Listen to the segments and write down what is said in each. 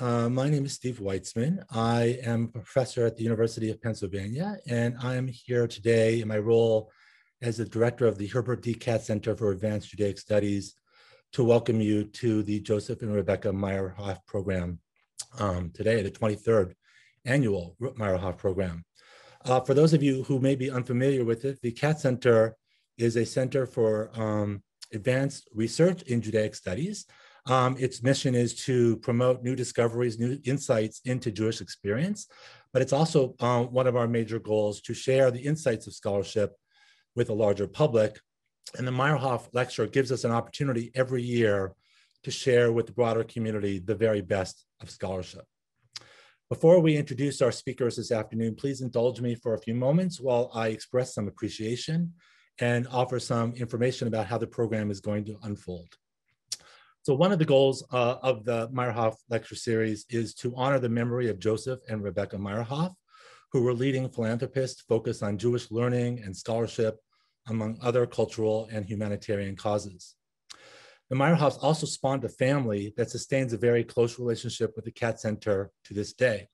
My name is Steve Weitzman. I am a professor at the University of Pennsylvania, and I am here today in my role as the director of the Herbert D. Katz Center for Advanced Judaic Studies to welcome you to the Joseph and Rebecca Meyerhoff program today, the 23rd annual Meyerhoff program. For those of you who may be unfamiliar with it, the Katz Center is a center for advanced research in Judaic studies. Its mission is to promote new discoveries, new insights into Jewish experience, but it's also one of our major goals to share the insights of scholarship with a larger public. And the Meyerhoff Lecture gives us an opportunity every year to share with the broader community the very best of scholarship. Before we introduce our speakers this afternoon, please indulge me for a few moments while I express some appreciation and offer some information about how the program is going to unfold. So one of the goals of the Meyerhoff Lecture Series is to honor the memory of Joseph and Rebecca Meyerhoff, who were leading philanthropists focused on Jewish learning and scholarship, among other cultural and humanitarian causes. The Meyerhoffs also spawned a family that sustains a very close relationship with the Katz Center to this day.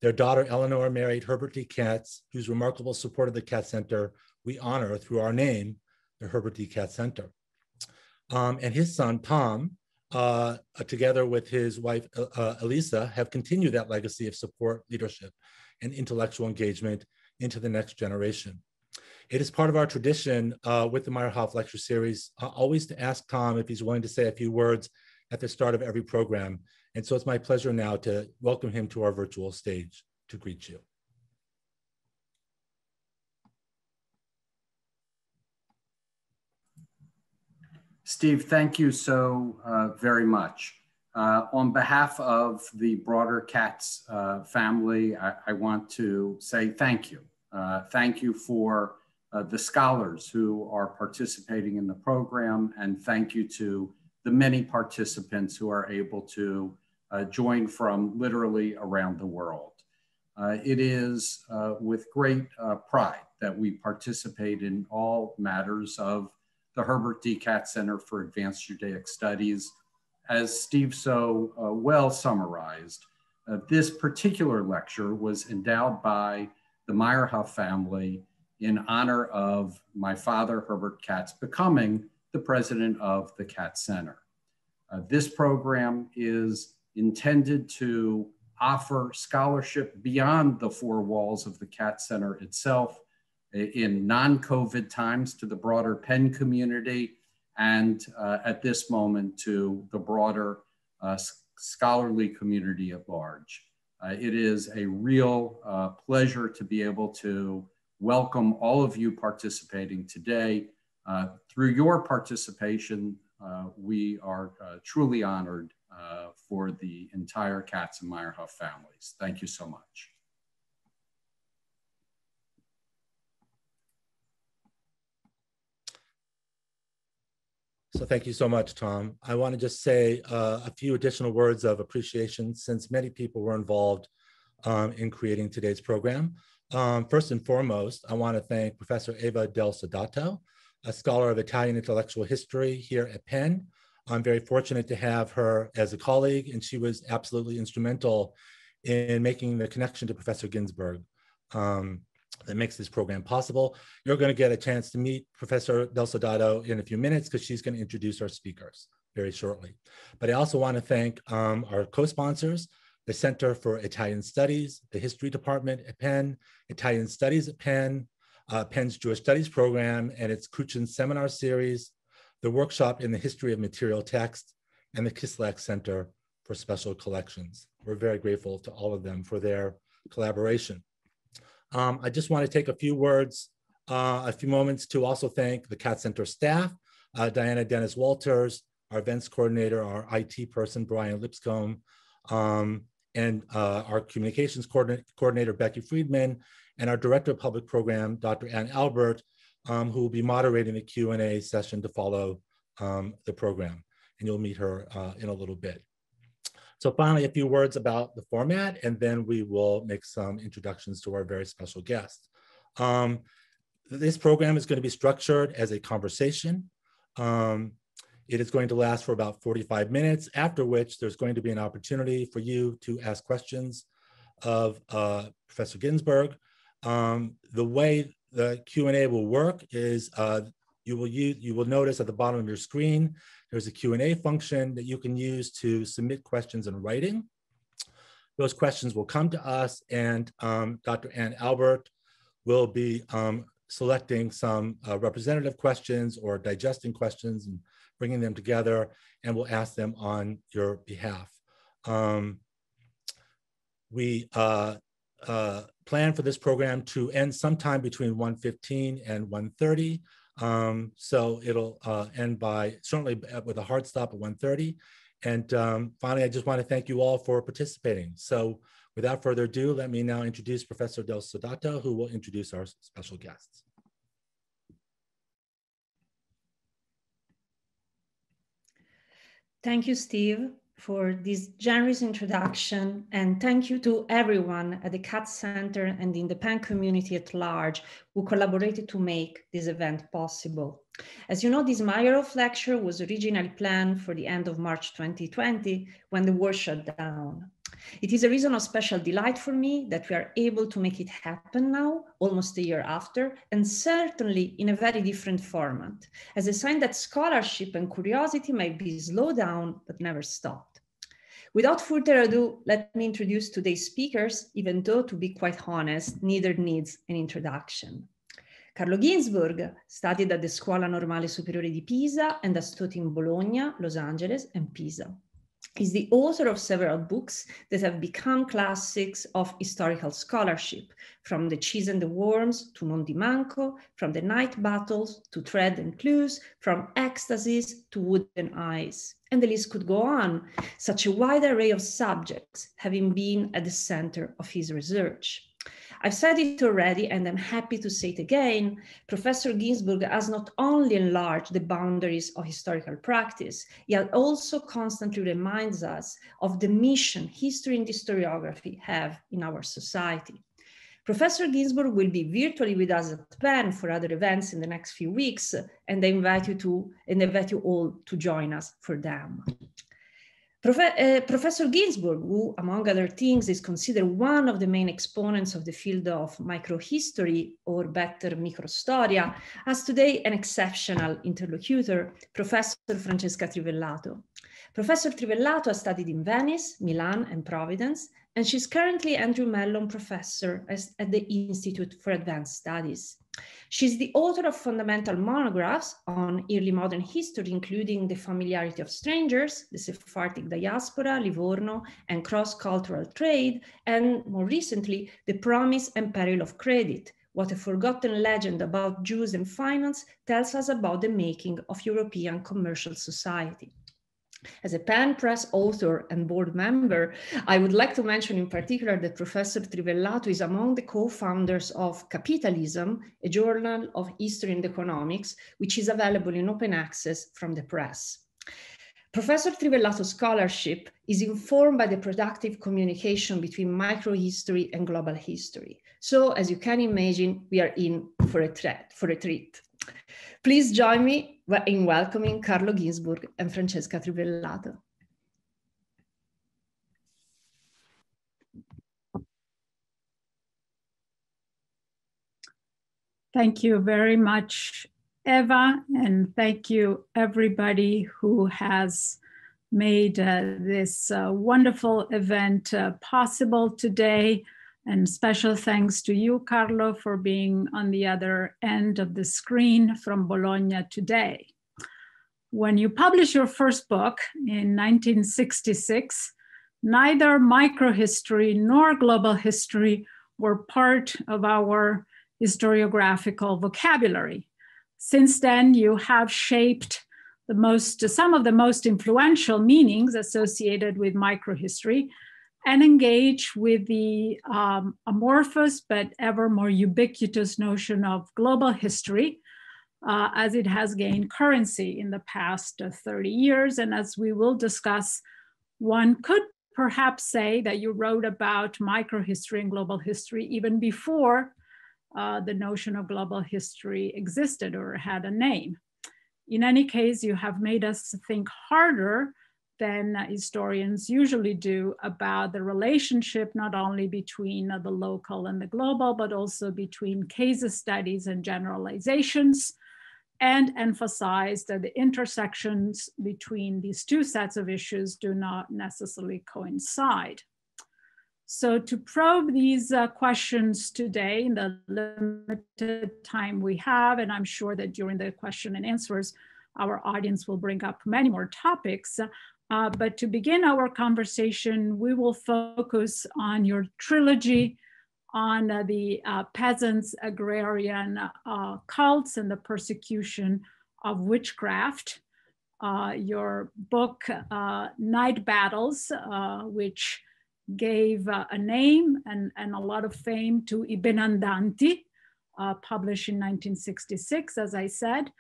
Their daughter, Eleanor, married Herbert D. Katz, whose remarkable support of the Katz Center we honor through our name, the Herbert D. Katz Center. And his son, Tom, together with his wife, Elisa, have continued that legacy of support, leadership, and intellectual engagement into the next generation. It is part of our tradition with the Meyerhoff Lecture Series always to ask Tom if he's willing to say a few words at the start of every program. And so it's my pleasure now to welcome him to our virtual stage to greet you. Steve, thank you so very much. On behalf of the broader Katz family, I want to say thank you. Thank you for the scholars who are participating in the program, and thank you to the many participants who are able to join from literally around the world. It is with great pride that we participate in all matters of the Herbert D. Katz Center for Advanced Judaic Studies. As Steve so well summarized, this particular lecture was endowed by the Meyerhoff family in honor of my father, Herbert Katz, becoming the president of the Katz Center. This program is intended to offer scholarship beyond the four walls of the Katz Center itself in non-COVID times to the broader Penn community, and at this moment to the broader scholarly community at large. It is a real pleasure to be able to welcome all of you participating today. Through your participation, we are truly honored for the entire Katz and Meyerhoff families. Thank you so much. So thank you so much, Tom. I want to just say a few additional words of appreciation since many people were involved in creating today's program. First and foremost, I want to thank Professor Eva Del Sodato, a scholar of Italian intellectual history here at Penn. I'm very fortunate to have her as a colleague, and she was absolutely instrumental in making the connection to Professor Ginzburg that makes this program possible. You're going to get a chance to meet Professor Del Sodato in a few minutes because she's going to introduce our speakers very shortly. But I also want to thank our co-sponsors, the Center for Italian Studies, the History Department at Penn, Italian Studies at Penn, Penn's Jewish Studies program and its Kuchin Seminar Series, the Workshop in the History of Material Text, and the Kislak Center for Special Collections. We're very grateful to all of them for their collaboration. I just want to take a few moments to also thank the Katz Center staff, Diana Dennis Walters, our events coordinator, our IT person, Brian Lipscomb, and our communications coordinator, Becky Friedman, and our director of public program, Dr. Ann Albert, who will be moderating the Q&A session to follow the program. And you'll meet her in a little bit. So finally, a few words about the format, and then we will make some introductions to our very special guest. This program is going to be structured as a conversation. It is going to last for about 45 minutes, after which there's going to be an opportunity for you to ask questions of Professor Ginzburg. The way the Q&A will work is you will notice at the bottom of your screen, there's a Q&A function that you can use to submit questions in writing. Those questions will come to us, and Dr. Ann Albert will be selecting some representative questions or digesting questions and bringing them together, and we'll ask them on your behalf. We plan for this program to end sometime between 1:15 and 1:30. So it'll end by certainly with a hard stop at 1:30. And finally, I just want to thank you all for participating. So without further ado, let me now introduce Professor Del Sodato, who will introduce our special guests. Thank you, Steve, for this generous introduction, and thank you to everyone at the Katz Center and in the PEN community at large who collaborated to make this event possible. As you know, this Meyerhoff lecture was originally planned for the end of March 2020 when the war shut down. It is a reason of special delight for me that we are able to make it happen now, almost a year after, and certainly in a very different format, as a sign that scholarship and curiosity might be slowed down but never stopped. Without further ado, let me introduce today's speakers, even though, to be quite honest, neither needs an introduction. Carlo Ginzburg studied at the Scuola Normale Superiore di Pisa and has taught in Bologna, Los Angeles, and Pisa. He's the author of several books that have become classics of historical scholarship, from The Cheese and the Worms to Non di Manco, from The Night Battles to Thread and Clues, from Ecstasies to Wood and Ice. And the list could go on, such a wide array of subjects having been at the center of his research. I've said it already, and I'm happy to say it again. Professor Ginzburg has not only enlarged the boundaries of historical practice, yet also constantly reminds us of the mission history and historiography have in our society. Professor Ginzburg will be virtually with us at PEN for other events in the next few weeks, and I invite you all to join us for them. Professor Ginzburg, who, among other things, is considered one of the main exponents of the field of microhistory, or better, microstoria, has today an exceptional interlocutor, Professor Francesca Trivellato. Professor Trivellato has studied in Venice, Milan, and Providence, and she's currently Andrew Mellon Professor at the Institute for Advanced Studies. She's the author of fundamental monographs on early modern history, including The Familiarity of Strangers, The Sephardic Diaspora, Livorno, and Cross-Cultural Trade, and more recently, The Promise and Peril of Credit, What a Forgotten Legend About Jews and Finance Tells Us About the Making of European Commercial Society. As a PEN Press author and board member, I would like to mention in particular that Professor Trivellato is among the co-founders of Capitalism, a journal of history and economics, which is available in open access from the press. Professor Trivellato's scholarship is informed by the productive communication between microhistory and global history. So, as you can imagine, we are in for a treat. Please join me in welcoming Carlo Ginzburg and Francesca Trivellato. Thank you very much, Eva, and thank you everybody who has made this wonderful event possible today. And special thanks to you, Carlo, for being on the other end of the screen from Bologna today. When you published your first book in 1966, neither microhistory nor global history were part of our historiographical vocabulary. Since then, you have shaped some of the most influential meanings associated with microhistory, and engage with the amorphous but ever more ubiquitous notion of global history as it has gained currency in the past 30 years. And as we will discuss, one could perhaps say that you wrote about microhistory and global history even before the notion of global history existed or had a name. In any case, you have made us think harder than historians usually do about the relationship not only between the local and the global, but also between case studies and generalizations, and emphasize that the intersections between these two sets of issues do not necessarily coincide. So to probe these questions today in the limited time we have, and I'm sure that during the question and answers, our audience will bring up many more topics. But to begin our conversation, we will focus on your trilogy on the peasants' agrarian cults and the persecution of witchcraft. Your book, Night Battles, which gave a name and a lot of fame to I Benandanti, published in 1966, as I said.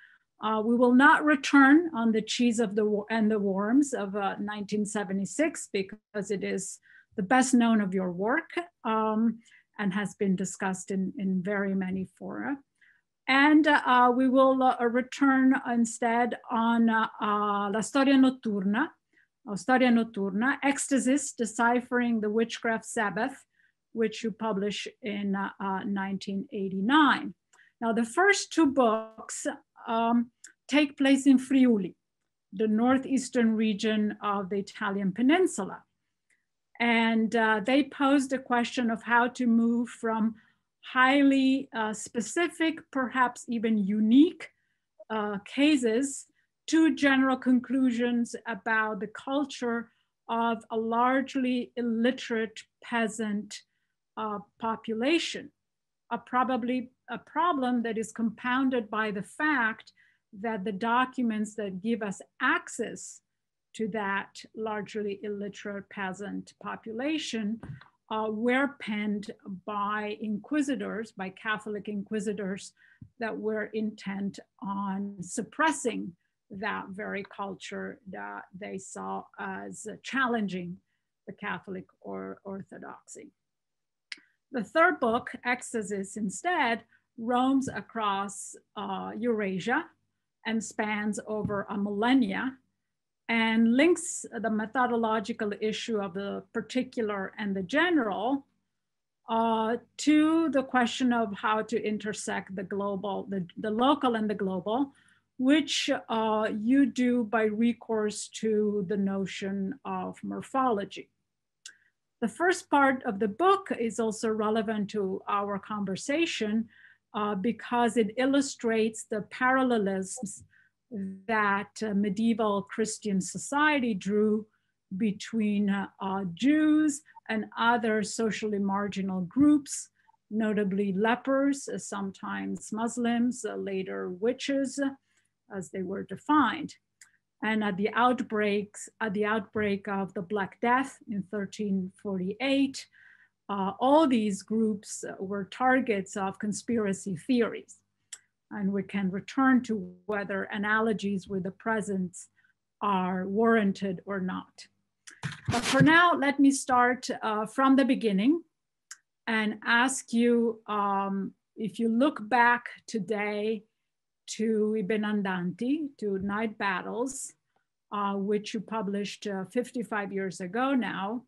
We will not return on The Cheese and the Worms of 1976 because it is the best known of your work and has been discussed in very many fora. And we will return instead on La Storia Notturna, Ecstasis, Deciphering the Witchcraft Sabbath, which you published in 1989. Now, the first two books take place in Friuli, the northeastern region of the Italian peninsula. And they posed the question of how to move from highly specific, perhaps even unique cases to general conclusions about the culture of a largely illiterate peasant population, probably a problem that is compounded by the fact that the documents that give us access to that largely illiterate peasant population were penned by inquisitors, by Catholic inquisitors that were intent on suppressing that very culture that they saw as challenging the Catholic orthodoxy. The third book, Ecstasis, instead, roams across Eurasia and spans over a millennia and links the methodological issue of the particular and the general to the question of how to intersect the global, the local and the global, which you do by recourse to the notion of morphology. The first part of the book is also relevant to our conversation because it illustrates the parallelisms that medieval Christian society drew between Jews and other socially marginal groups, notably lepers, sometimes Muslims, later witches, as they were defined. And at the outbreak of the Black Death in 1348, all these groups were targets of conspiracy theories. And we can return to whether analogies with the present are warranted or not. But for now, let me start from the beginning and ask you, if you look back today to I Benandanti, to Night Battles, which you published 55 years ago now,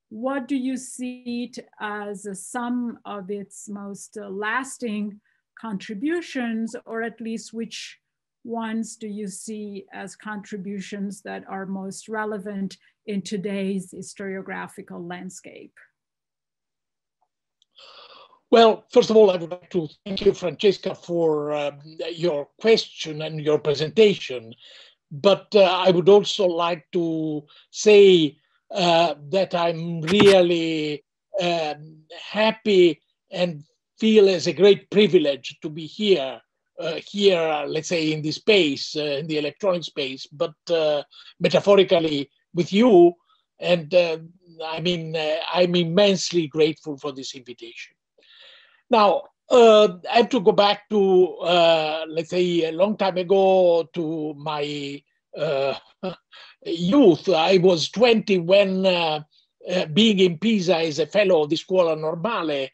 what do you see as some of its most lasting contributions, or at least which ones do you see as contributions that are most relevant in today's historiographical landscape? Well, first of all, I would like to thank you, Francesca, for your question and your presentation. But I would also like to say that I'm really happy and feel as a great privilege to be here, let's say in this space, in the electronic space, but metaphorically with you. And I'm immensely grateful for this invitation. Now, I have to go back to, let's say, a long time ago to my youth. I was 20 when, being in Pisa as a fellow of the Scuola Normale,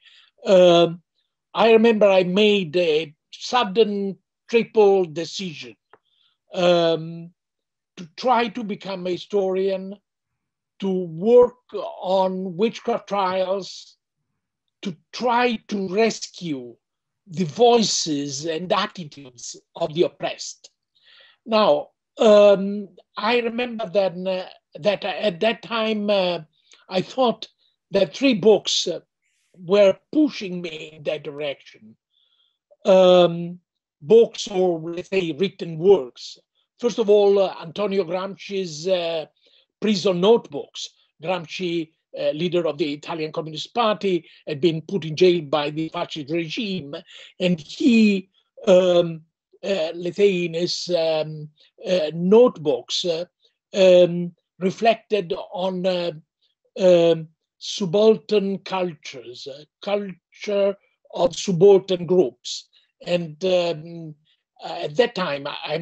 I remember I made a sudden triple decision. to try to become a historian, to work on witchcraft trials, to try to rescue the voices and attitudes of the oppressed. Now, I remember then that at that time, I thought that 3 books were pushing me in that direction. Books, or let's say written works. First of all, Antonio Gramsci's prison notebooks. Gramsci, leader of the Italian Communist Party, had been put in jail by the fascist regime, and he, let's say, in his notebooks, reflected on subaltern cultures, culture of subaltern groups. And at that time, I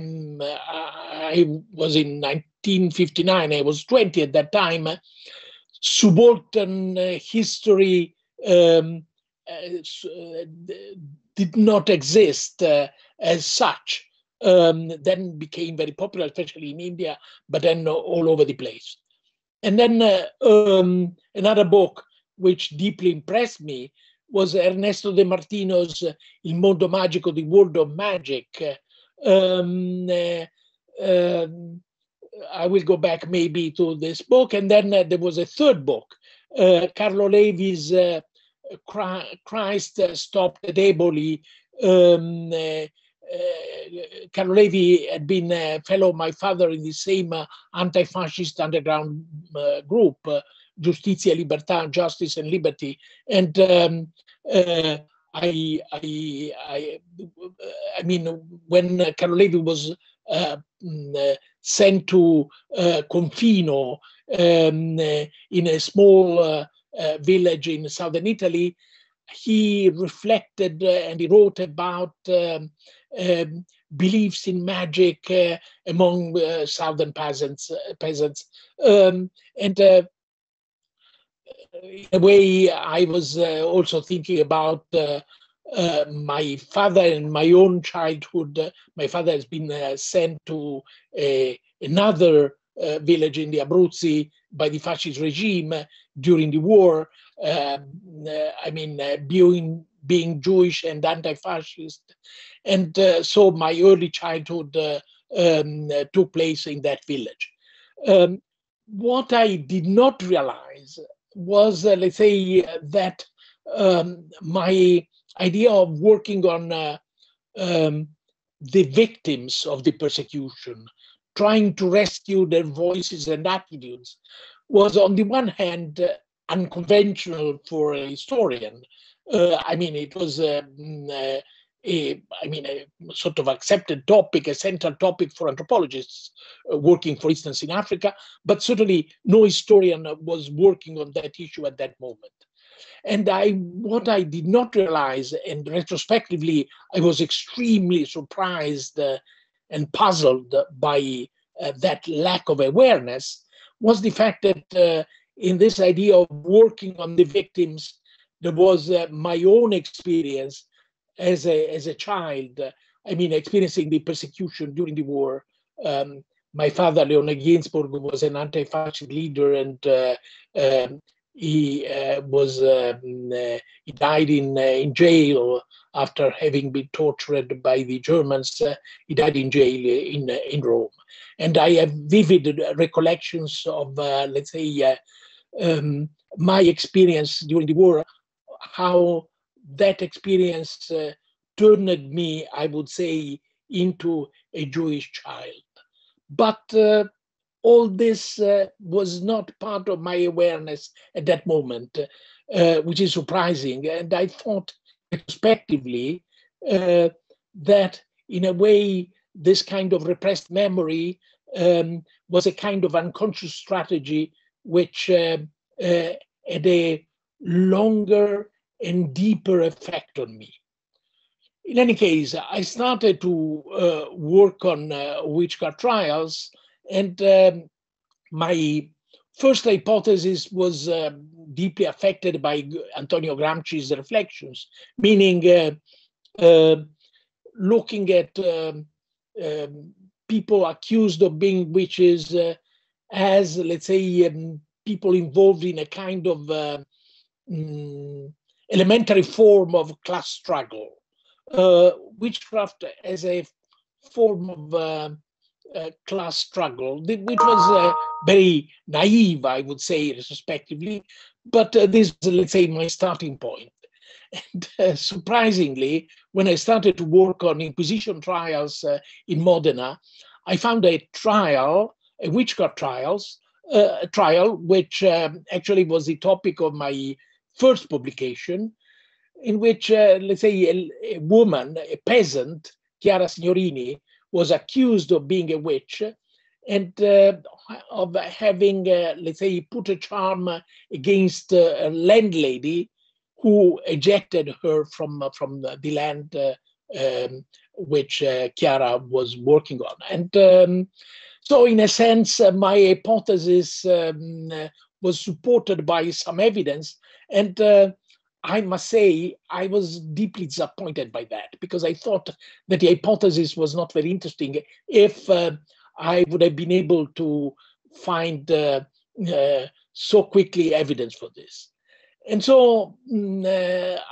was in 1959, I was 20 at that time. Subaltern history did not exist as such. Then became very popular, especially in India, but then all over the place. And then another book which deeply impressed me was Ernesto De Martino's Il Mondo Magico, The World of Magic. I will go back maybe to this book. And then there was a third book, Carlo Levi's Christ Stopped at Eboli. Carlo Levi had been a fellow of my father in the same anti-fascist underground group, Giustizia, Libertà, Justice and Liberty. And I mean, when Carlo Levi was sent to Confino in a small village in southern Italy, he reflected and he wrote about beliefs in magic among southern peasants. And in a way, I was also thinking about my father and my own childhood. My father has been sent to another village in the Abruzzi by the fascist regime during the war. I mean, being Jewish and anti-fascist. And so my early childhood took place in that village. What I did not realize was, let's say, that my idea of working on the victims of the persecution, trying to rescue their voices and attitudes, was on the one hand unconventional for a historian. I mean, it was a sort of accepted topic, a central topic for anthropologists working, for instance, in Africa, but certainly no historian was working on that issue at that moment. And what I did not realize, and retrospectively, I was extremely surprised and puzzled by that lack of awareness, was the fact that in this idea of working on the victims, there was my own experience as a child. I mean, experiencing the persecution during the war. My father, Leone Ginzburg, was an anti-fascist leader, and he died in jail after having been tortured by the Germans. He died in jail in Rome. And I have vivid recollections of, let's say, my experience during the war, how that experience turned me, I would say, into a Jewish child. But all this was not part of my awareness at that moment, which is surprising. And I thought retrospectively that in a way, this kind of repressed memory was a kind of unconscious strategy which had a longer and deeper effect on me. In any case, I started to work on witchcraft trials, and my first hypothesis was deeply affected by Antonio Gramsci's reflections, meaning looking at people accused of being witches as, let's say, people involved in a kind of elementary form of class struggle. Witchcraft as a form of class struggle, which was very naive, I would say, retrospectively, but this is, let's say, my starting point. And surprisingly, when I started to work on Inquisition trials in Modena, I found a witchcraft trial, which actually was the topic of my first publication, in which, let's say, a woman, a peasant, Chiara Signorini, was accused of being a witch and of having, let's say, put a charm against a landlady who ejected her from the land which Chiara was working on. And so, in a sense, my hypothesis was supported by some evidence. And I must say, I was deeply disappointed by that, because I thought that the hypothesis was not very interesting if I would have been able to find so quickly evidence for this. And so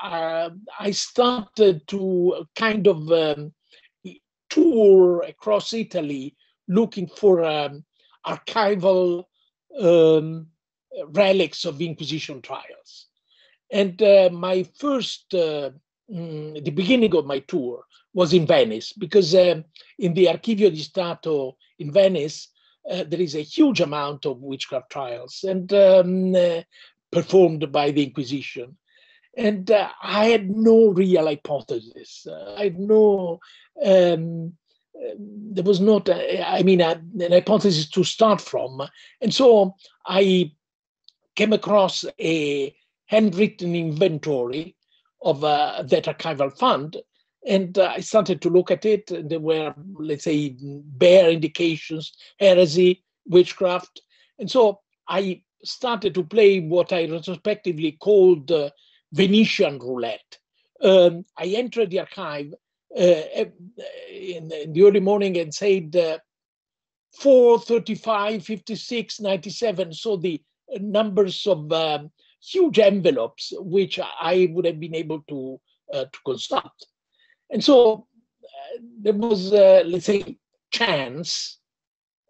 I started to kind of tour across Italy looking for archival relics of Inquisition trials. And my first, the beginning of my tour was in Venice, because in the Archivio di Stato in Venice, there is a huge amount of witchcraft trials and performed by the Inquisition. And I had no real hypothesis. I had no, there was not, an hypothesis to start from. And so I came across a handwritten inventory of that archival fund, and I started to look at it. And there were, let's say, bare indications, heresy, witchcraft. And so I started to play what I retrospectively called Venetian roulette. I entered the archive in the early morning and said 4, 35, 56, 97. So the numbers of huge envelopes which I would have been able to consult. And so there was, let's say, chance.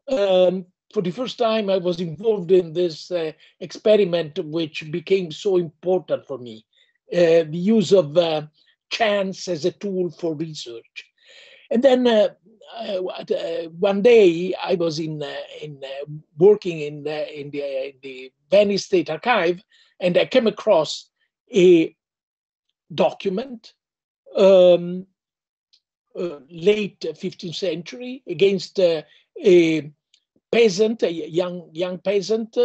For the first time, I was involved in this experiment, which became so important for me, the use of chance as a tool for research. And then one day I was working in the Venice State Archive, and I came across a document, late 15th century, against a peasant, a young peasant,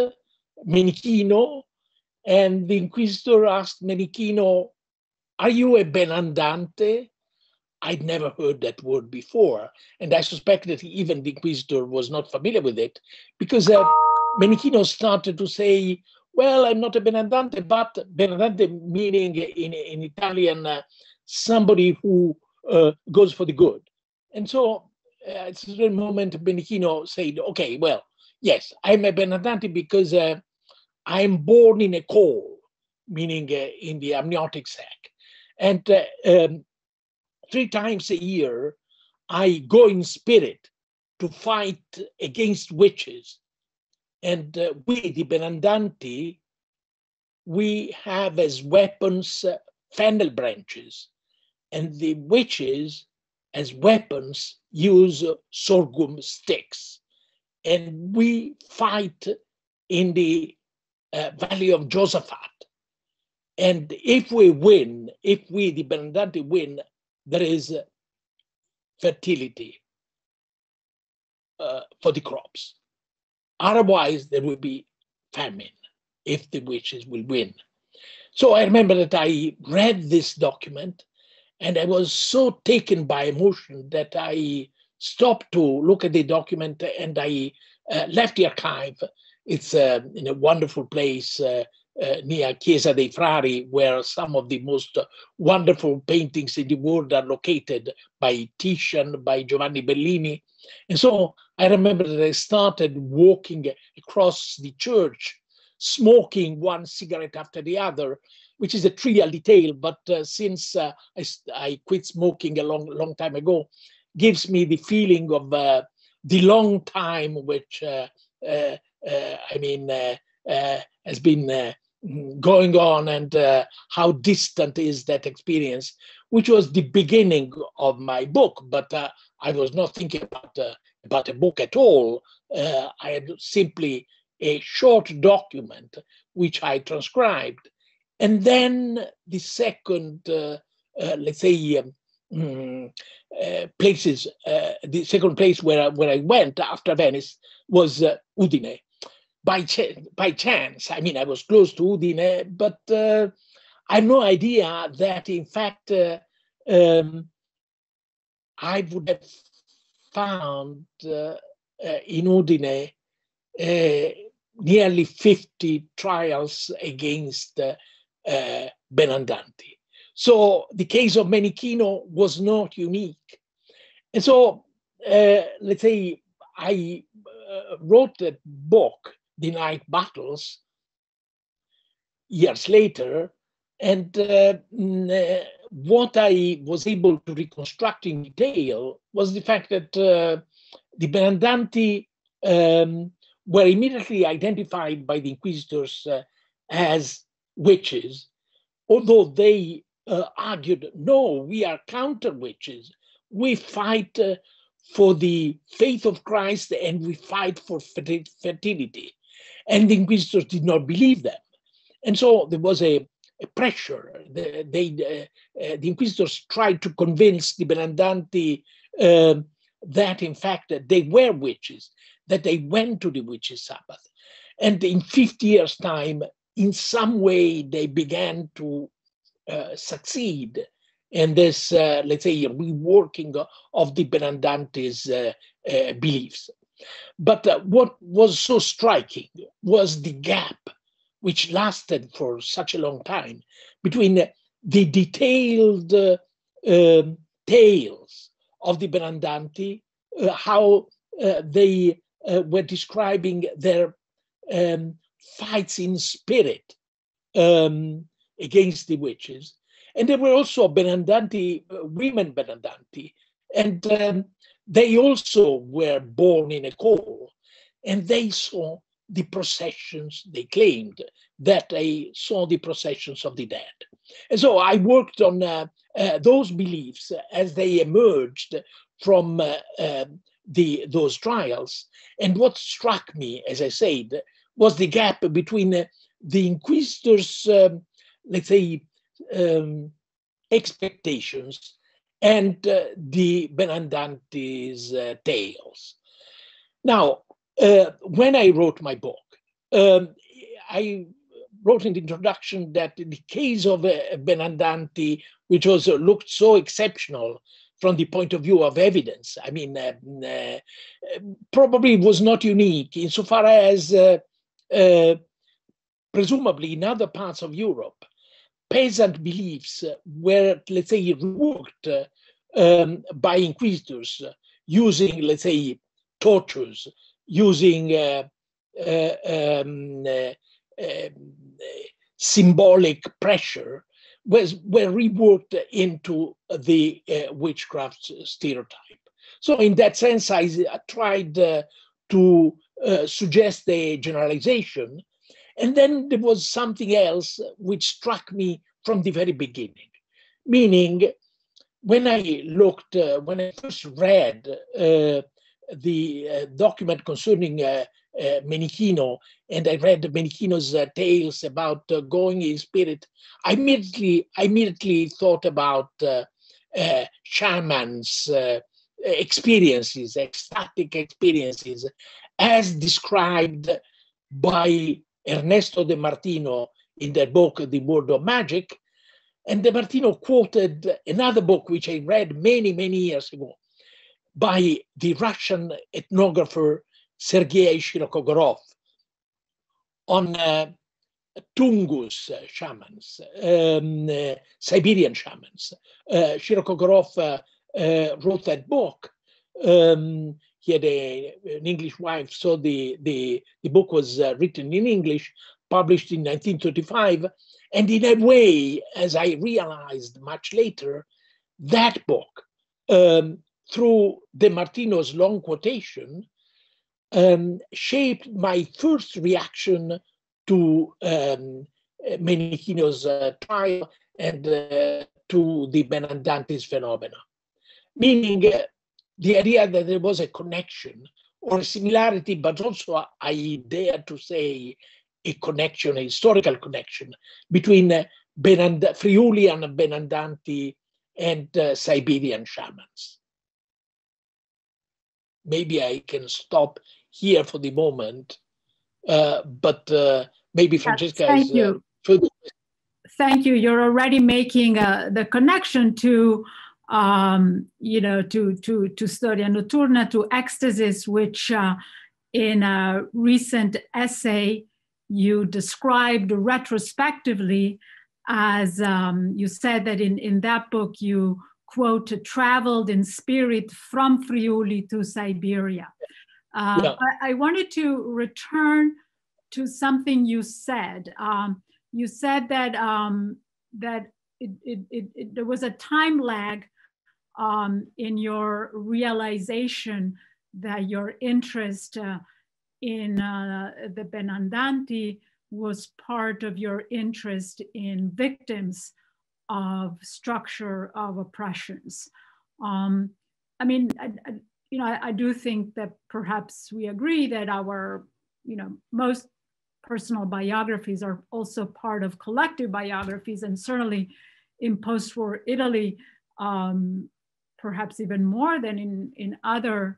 Menichino, and the inquisitor asked Menichino, "Are you a benandante?" I'd never heard that word before, and I suspect that even the inquisitor was not familiar with it, because Menichino started to say, "Well, I'm not a benandante, but benandante meaning in Italian somebody who goes for the good." And so at a certain moment, Menichino said, "Okay, well, yes, I'm a benandante because I'm born in a coal," meaning in the amniotic sac. And 3 times a year, I go in spirit to fight against witches. And we, the benandanti, we have as weapons fennel branches, and the witches as weapons use sorghum sticks. And we fight in the Valley of Josaphat. And if we win, if we, the benandanti, win, there is fertility for the crops. Otherwise, there will be famine if the witches will win. So I remember that I read this document, and I was so taken by emotion that I stopped to look at the document, and I left the archive. It's in a wonderful place near Chiesa dei Frari, where some of the most wonderful paintings in the world are located, by Titian, by Giovanni Bellini. And so I remember that I started walking across the church, smoking one cigarette after the other, which is a trivial detail, but since I quit smoking a long time ago, gives me the feeling of the long time which has been going on, and how distant is that experience, which was the beginning of my book. But I was not thinking about a book at all. I had simply a short document which I transcribed. And then the second, let's say, places, the second place where I went after Venice was Udine. By chance, I mean, I was close to Udine, but I had no idea that, in fact, I would have found in Udine nearly 50 trials against Benandanti. So the case of Menichino was not unique. And so, let's say, I wrote that book, The Night Battles, years later, and what I was able to reconstruct in detail was the fact that the Benandanti were immediately identified by the inquisitors as witches, although they argued, no, we are counter witches. We fight for the faith of Christ, and we fight for fertility. And the inquisitors did not believe them. And so there was a pressure. The inquisitors tried to convince the Benandanti that, in fact, they were witches, that they went to the witches' Sabbath. And in 50 years' time, in some way, they began to succeed in this, let's say, reworking of the Benandanti's beliefs. But what was so striking was the gap, which lasted for such a long time, between the detailed tales of the Benandanti, how they were describing their fights in spirit against the witches. And there were also Benandanti, women Benandanti, and they also were born in a coal, and they saw the processions. They claimed that they saw the processions of the dead. And so I worked on those beliefs as they emerged from those trials. And what struck me, as I said, was the gap between the inquisitors' let's say, expectations and the Benandanti's tales. Now, when I wrote my book, I wrote in the introduction that the case of Benandanti, which was looked so exceptional from the point of view of evidence, I mean, probably was not unique insofar as presumably in other parts of Europe, peasant beliefs were, let's say, reworked by inquisitors using, let's say, tortures, using symbolic pressure, were reworked into the witchcraft stereotype. So in that sense, I tried to suggest a generalization. And then there was something else which struck me from the very beginning, meaning when I looked, when I first read the document concerning Menichino, and I read Menichino's tales about going in spirit, I immediately thought about shamans' experiences, ecstatic experiences, as described by Ernesto De Martino in their book, The World of Magic. And De Martino quoted another book which I read many, many years ago by the Russian ethnographer Sergey Gorov on Tungus shamans, Siberian shamans. Sergey Gorov wrote that book. He had an English wife, so the book was written in English, published in 1935. And in a way, as I realized much later, that book, through De Martino's long quotation, shaped my first reaction to Menechino's trial and to the Benandantes phenomena. Meaning the idea that there was a connection or a similarity, but also I dare to say a connection, a historical connection between Friulian Benandanti and Siberian shamans. Maybe I can stop here for the moment, but maybe Francesca Thank you. Thank you. You're already making the connection to, you know, to Storia Notturna, to ecstasis, which in a recent essay you described retrospectively as, you said that in that book you, quote, traveled in spirit from Friuli to Siberia. Yeah. I wanted to return to something you said. You said that there was a time lag in your realization that your interest in the Benandanti was part of your interest in victims of structure of oppressions. I mean, you know, I do think that perhaps we agree that our, you know, most personal biographies are also part of collective biographies, and certainly in post-war Italy, perhaps even more than in other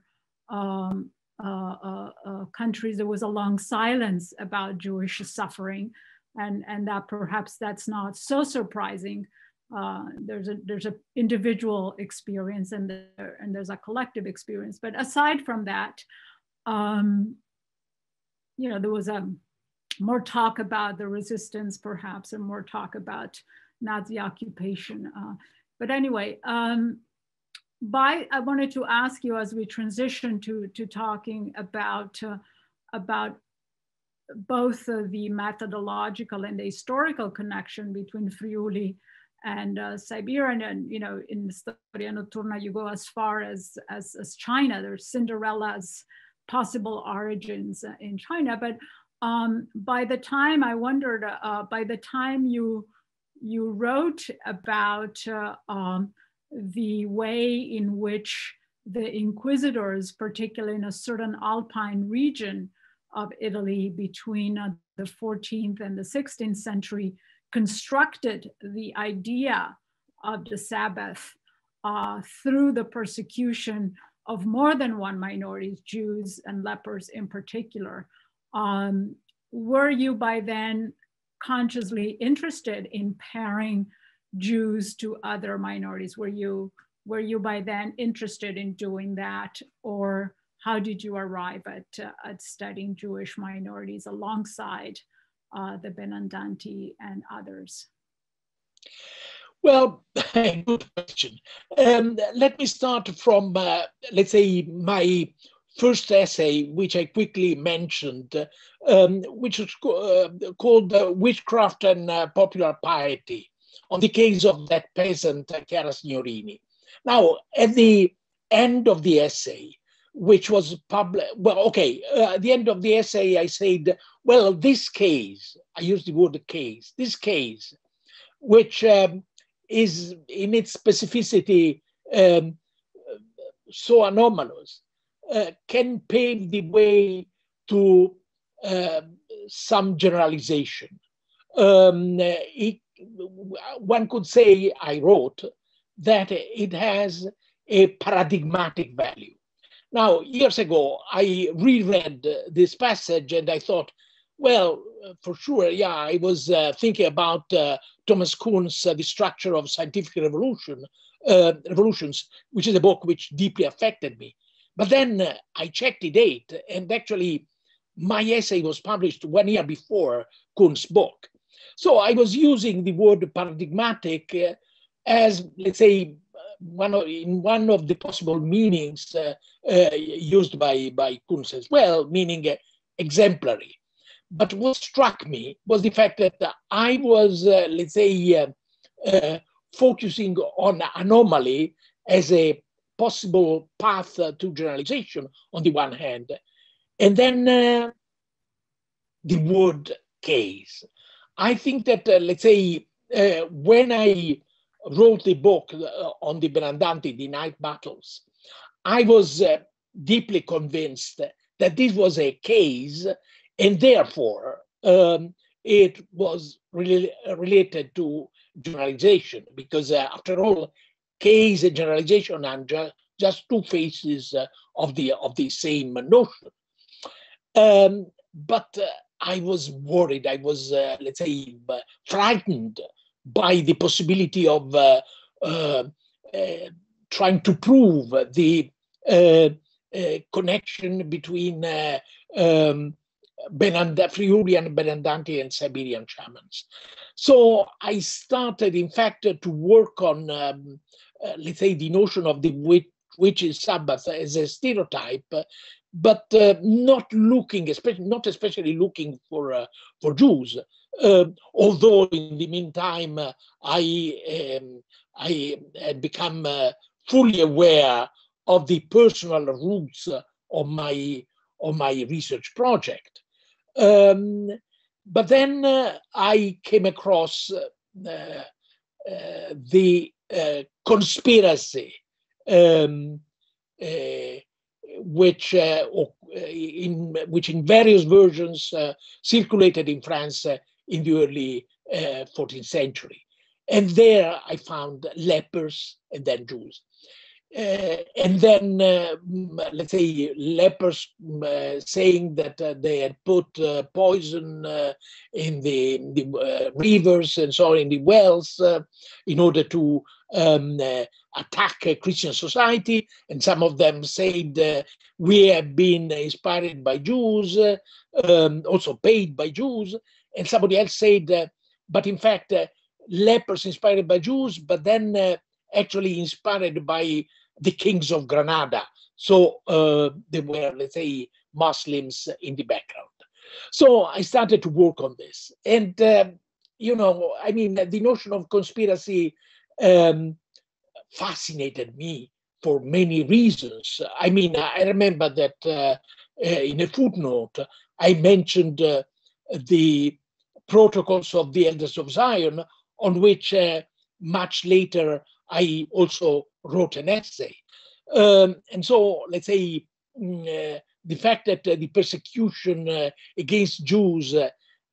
countries, there was a long silence about Jewish suffering, and that perhaps that's not so surprising. There's an individual experience and there's a collective experience. But aside from that, you know, there was more talk about the resistance perhaps, and more talk about Nazi occupation. But anyway, I wanted to ask you, as we transition to talking about both the methodological and the historical connection between Friuli and Siberia, and you know, in Storia Notturna, you go as far as China. There's Cinderella's possible origins in China. But by the time I wondered, by the time you wrote about the way in which the inquisitors, particularly in a certain Alpine region of Italy between the 14th and the 16th century, constructed the idea of the Sabbath through the persecution of more than one minority, Jews and lepers in particular. Were you by then consciously interested in pairing Jews to other minorities? Were you by then interested in doing that, or how did you arrive at studying Jewish minorities alongside the Benandanti and others? Well, good question. Let me start from, let's say, my first essay, which I quickly mentioned, which was called Witchcraft and Popular Piety, on the case of that peasant, Chiara Signorini. Now, at the end of the essay, which was published, well, okay, at the end of the essay, I said, well, this case, I used the word case, this case, which is in its specificity so anomalous, can pave the way to some generalization. One could say, I wrote, that it has a paradigmatic value. Now, years ago, I reread this passage and I thought, well, for sure, yeah, I was thinking about Thomas Kuhn's The Structure of Scientific Revolutions, which is a book which deeply affected me. But then I checked the date, and actually my essay was published 1 year before Kuhn's book. So I was using the word paradigmatic as, let's say, in one of the possible meanings used by Kunz as well, meaning exemplary. But what struck me was the fact that I was, let's say, focusing on anomaly as a possible path to generalization on the one hand, and then the word case. I think that, let's say, when I wrote the book on the Benandanti, the night battles, I was deeply convinced that this was a case, and therefore it was really related to generalization, because after all, case and generalization are just two faces of the same notion. But I was worried, I was, let's say, frightened by the possibility of trying to prove the connection between Furion, Benandanti, and Siberian shamans. So I started, in fact, to work on, let's say, the notion of the witch's Sabbath as a stereotype, but not especially looking for Jews. Although in the meantime, I had become fully aware of the personal roots of my research project. But then I came across the conspiracy, which in various versions circulated in France in the early 14th century. And there I found lepers and then Jews. And then, let's say, lepers saying that they had put poison in the rivers and so on, in the wells, in order to attack a Christian society. And some of them said, we have been inspired by Jews, also paid by Jews. And somebody else said, but in fact, lepers inspired by Jews, but then actually inspired by the kings of Granada. So they were, let's say, Muslims in the background. So I started to work on this. And, you know, I mean, the notion of conspiracy fascinated me for many reasons. I mean, I remember that in a footnote, I mentioned the protocols of the Elders of Zion, on which much later I also wrote an essay. And so, let's say, the fact that the persecution against Jews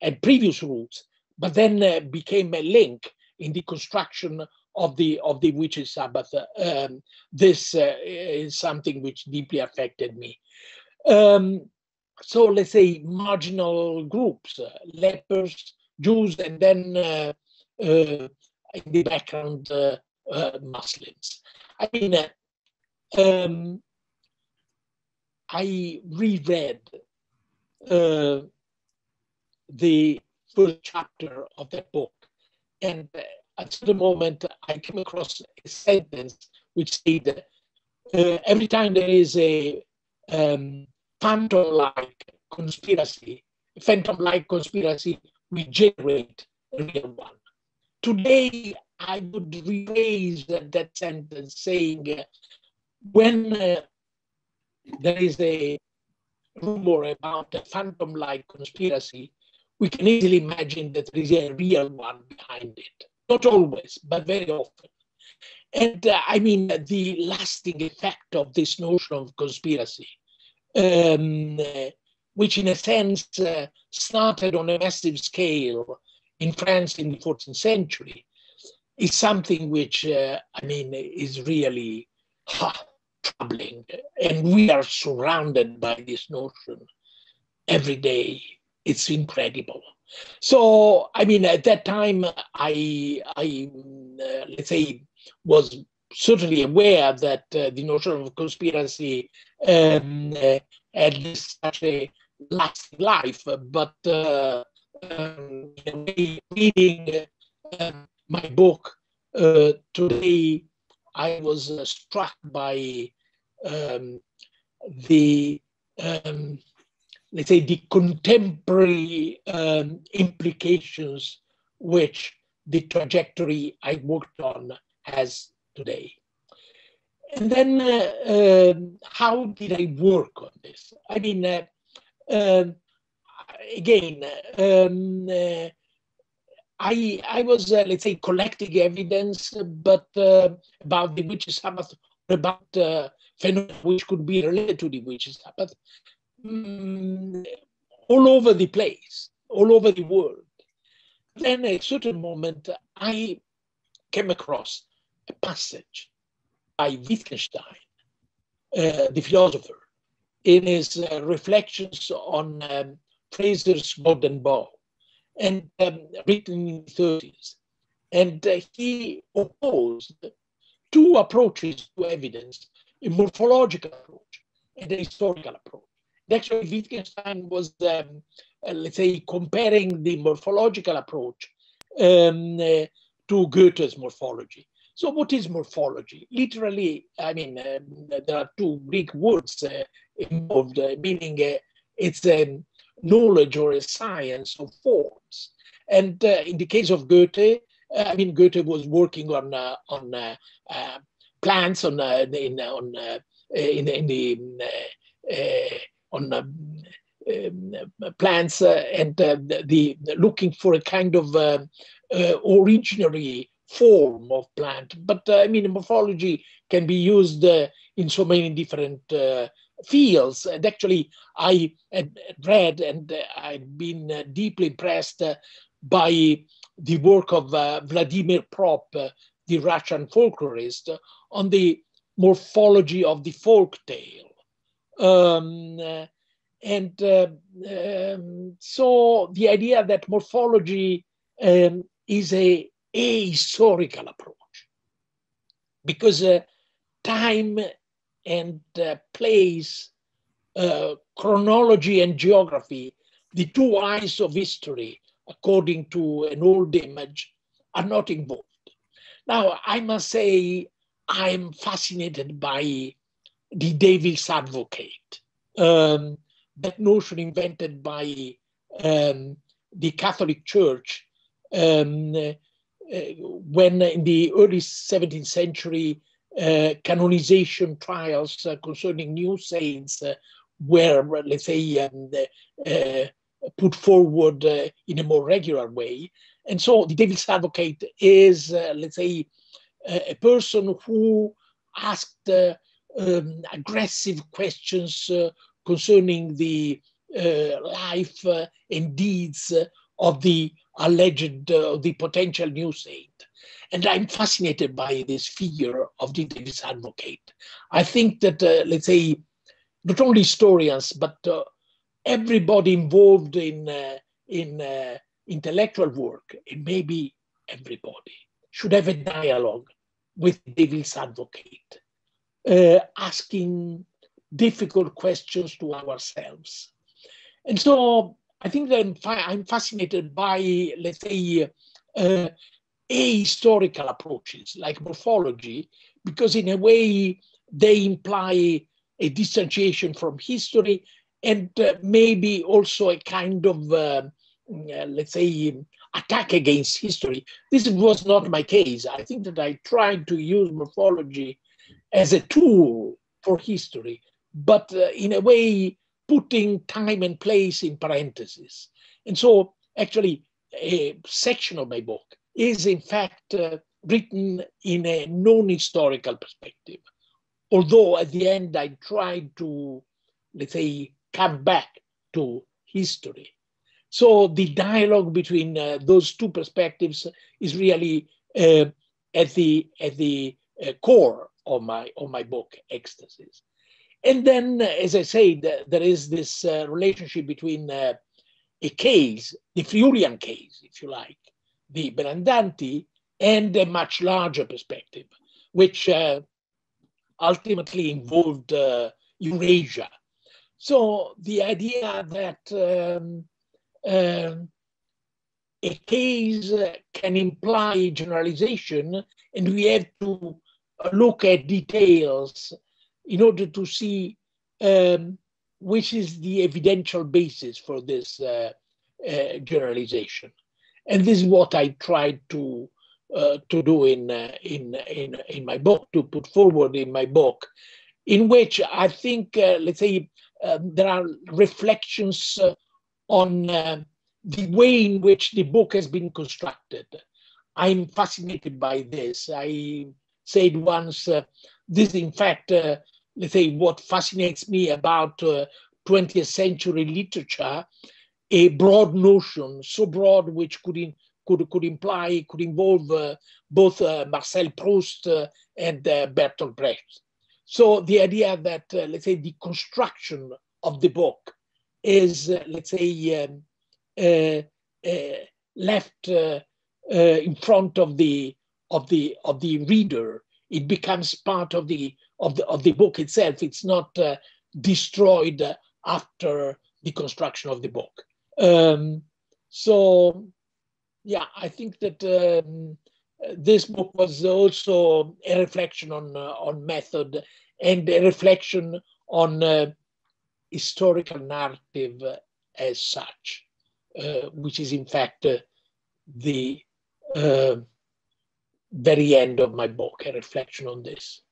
had previous roots, but then became a link in the construction of the witches' Sabbath, this is something which deeply affected me. So let's say marginal groups, lepers, Jews, and then in the background, Muslims. I mean, I reread the first chapter of that book, and at the moment I came across a sentence which said, every time there is a phantom-like conspiracy, we generate a real one. Today, I would rephrase that sentence saying, when there is a rumor about a phantom-like conspiracy, we can easily imagine that there is a real one behind it. Not always, but very often. And I mean, the lasting effect of this notion of conspiracy, which in a sense started on a massive scale in France in the 14th century, is something which, I mean, is really troubling. And we are surrounded by this notion every day. It's incredible. So, I mean, at that time, I let's say, was certainly aware that the notion of conspiracy had such a lasting life, but reading my book today, I was struck by the let's say the contemporary implications which the trajectory I worked on has today. And then how did I work on this? I mean, again, I was, let's say, collecting evidence, but about the witches' Sabbath, about phenomena which could be related to the witches' Sabbath, all over the place, all over the world. Then at a certain moment, I came across a passage by Wittgenstein, the philosopher, in his reflections on Fraser's Golden Bough, and written in the 30s. And he opposed two approaches to evidence, a morphological approach and a historical approach. And actually, Wittgenstein was, let's say, comparing the morphological approach to Goethe's morphology. So what is morphology? Literally, I mean, there are two Greek words involved, meaning it's a knowledge or a science of forms. And in the case of Goethe, I mean, Goethe was working on plants, on plants, and looking for a kind of originary form of plant. But I mean, morphology can be used in so many different fields. And actually, I had read and I've been deeply impressed by the work of Vladimir Prop, the Russian folklorist, on the morphology of the folk tale. So the idea that morphology is a historical approach, because time and place, chronology and geography, the two eyes of history, according to an old image, are not involved. Now, I must say, I'm fascinated by the devil's advocate, that notion invented by the Catholic Church when in the early 17th century canonization trials concerning new saints were, let's say, put forward in a more regular way. And so the devil's advocate is, let's say, a person who asked aggressive questions concerning the life and deeds of the alleged, the potential new saint. And I'm fascinated by this figure of the devil's advocate. I think that, let's say, not only historians, but everybody involved in intellectual work, and maybe everybody, should have a dialogue with the devil's advocate, asking difficult questions to ourselves. And so I think that I'm fascinated by, let's say, ahistorical approaches like morphology, because in a way they imply a distanciation from history and maybe also a kind of, let's say, attack against history. This was not my case. I think that I tried to use morphology as a tool for history, but in a way putting time and place in parentheses. And so actually a section of my book is in fact written in a non-historical perspective. Although at the end I tried to, let's say, come back to history. So the dialogue between those two perspectives is really at the core of my book, Ecstasies. And then, as I said, there is this relationship between a case, the Furion case, if you like, the Benandanti, and a much larger perspective, which ultimately involved Eurasia. So the idea that a case can imply generalization, and we have to look at details in order to see which is the evidential basis for this generalization. And this is what I tried to do in my book, to put forward in my book, in which I think, let's say, there are reflections on the way in which the book has been constructed. I'm fascinated by this. I said once, this in fact, let's say, what fascinates me about 20th century literature, a broad notion, so broad which could involve both Marcel Proust and Bertolt Brecht. So the idea that, let's say, the construction of the book is, let's say, left in front of the reader. It becomes part of the book itself. It's not destroyed after the construction of the book. So, yeah, I think that this book was also a reflection on method and a reflection on historical narrative as such, which is in fact the very end of my book, a reflection on this.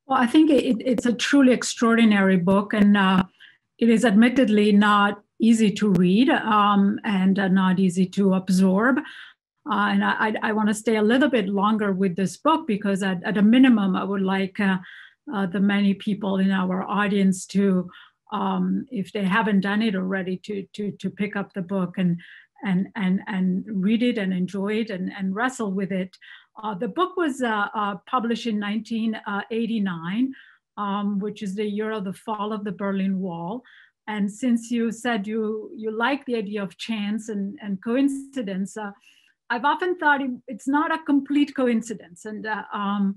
Well, I think it's a truly extraordinary book, and it is admittedly not easy to read and not easy to absorb. And I want to stay a little bit longer with this book because at a minimum, I would like the many people in our audience to, if they haven't done it already, to pick up the book and read it and enjoy it and wrestle with it. The book was published in 1989, which is the year of the fall of the Berlin Wall. And since you said you like the idea of chance and coincidence, I've often thought it's not a complete coincidence. And I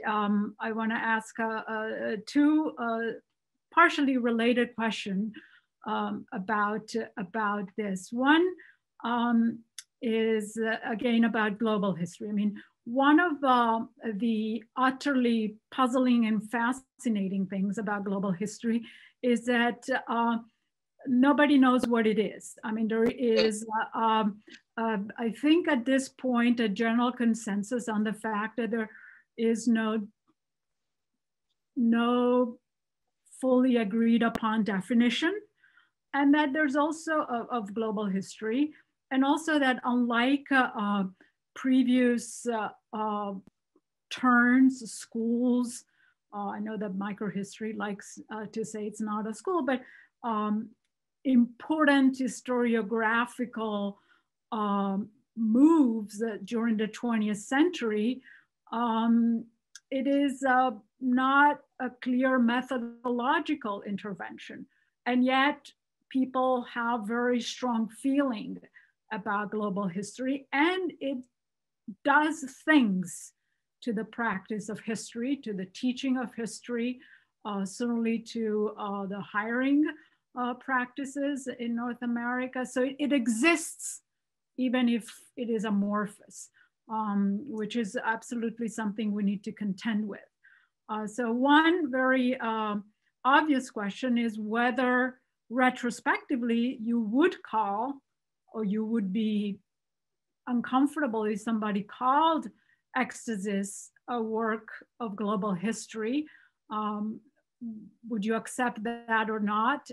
want to ask two partially related questions about this. One is again about global history. I mean, one of the utterly puzzling and fascinating things about global history is that nobody knows what it is. I mean, there is, I think at this point, a general consensus on the fact that there is no fully agreed upon definition, and that there's also of global history, and also that unlike previous turns, schools, I know that microhistory likes to say it's not a school, but important historiographical moves during the 20th century, it is not a clear methodological intervention. And yet people have very strong feeling about global history, and it does things to the practice of history, to the teaching of history, certainly to the hiring practices in North America. So it exists even if it is amorphous, which is absolutely something we need to contend with. So one very obvious question is whether retrospectively you would call, or you would be uncomfortable if somebody called Ecstasis a work of global history. Would you accept that or not?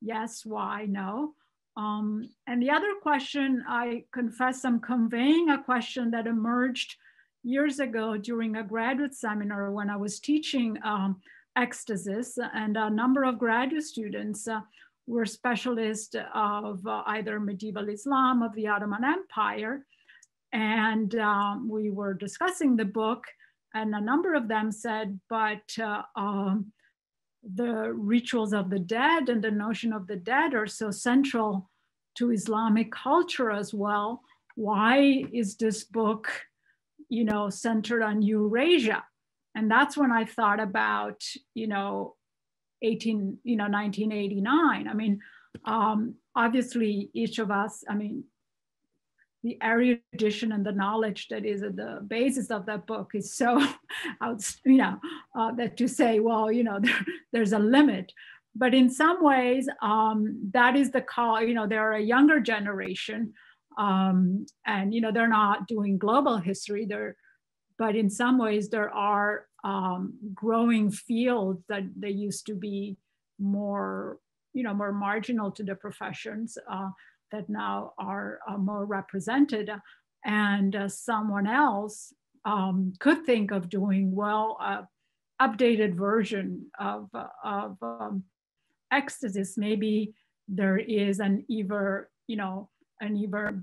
Yes, why, no? And the other question, I confess I'm conveying a question that emerged years ago during a graduate seminar when I was teaching Ecstasis, and a number of graduate students were specialists of either medieval Islam, of the Ottoman Empire. And we were discussing the book, and a number of them said, but the rituals of the dead and the notion of the dead are so central to Islamic culture as well. Why is this book, you know, centered on Eurasia? And that's when I thought about, 1989. I mean, obviously each of us, I mean, the erudition and the knowledge that is at the basis of that book is so, that to say, well, there's a limit. But in some ways, that is the call. They're a younger generation, and they're not doing global history. But in some ways, there are growing fields that they used to be more, more marginal to the professions that now are more represented. And someone else could think of doing, well, updated version of ecstasis. Maybe there is an even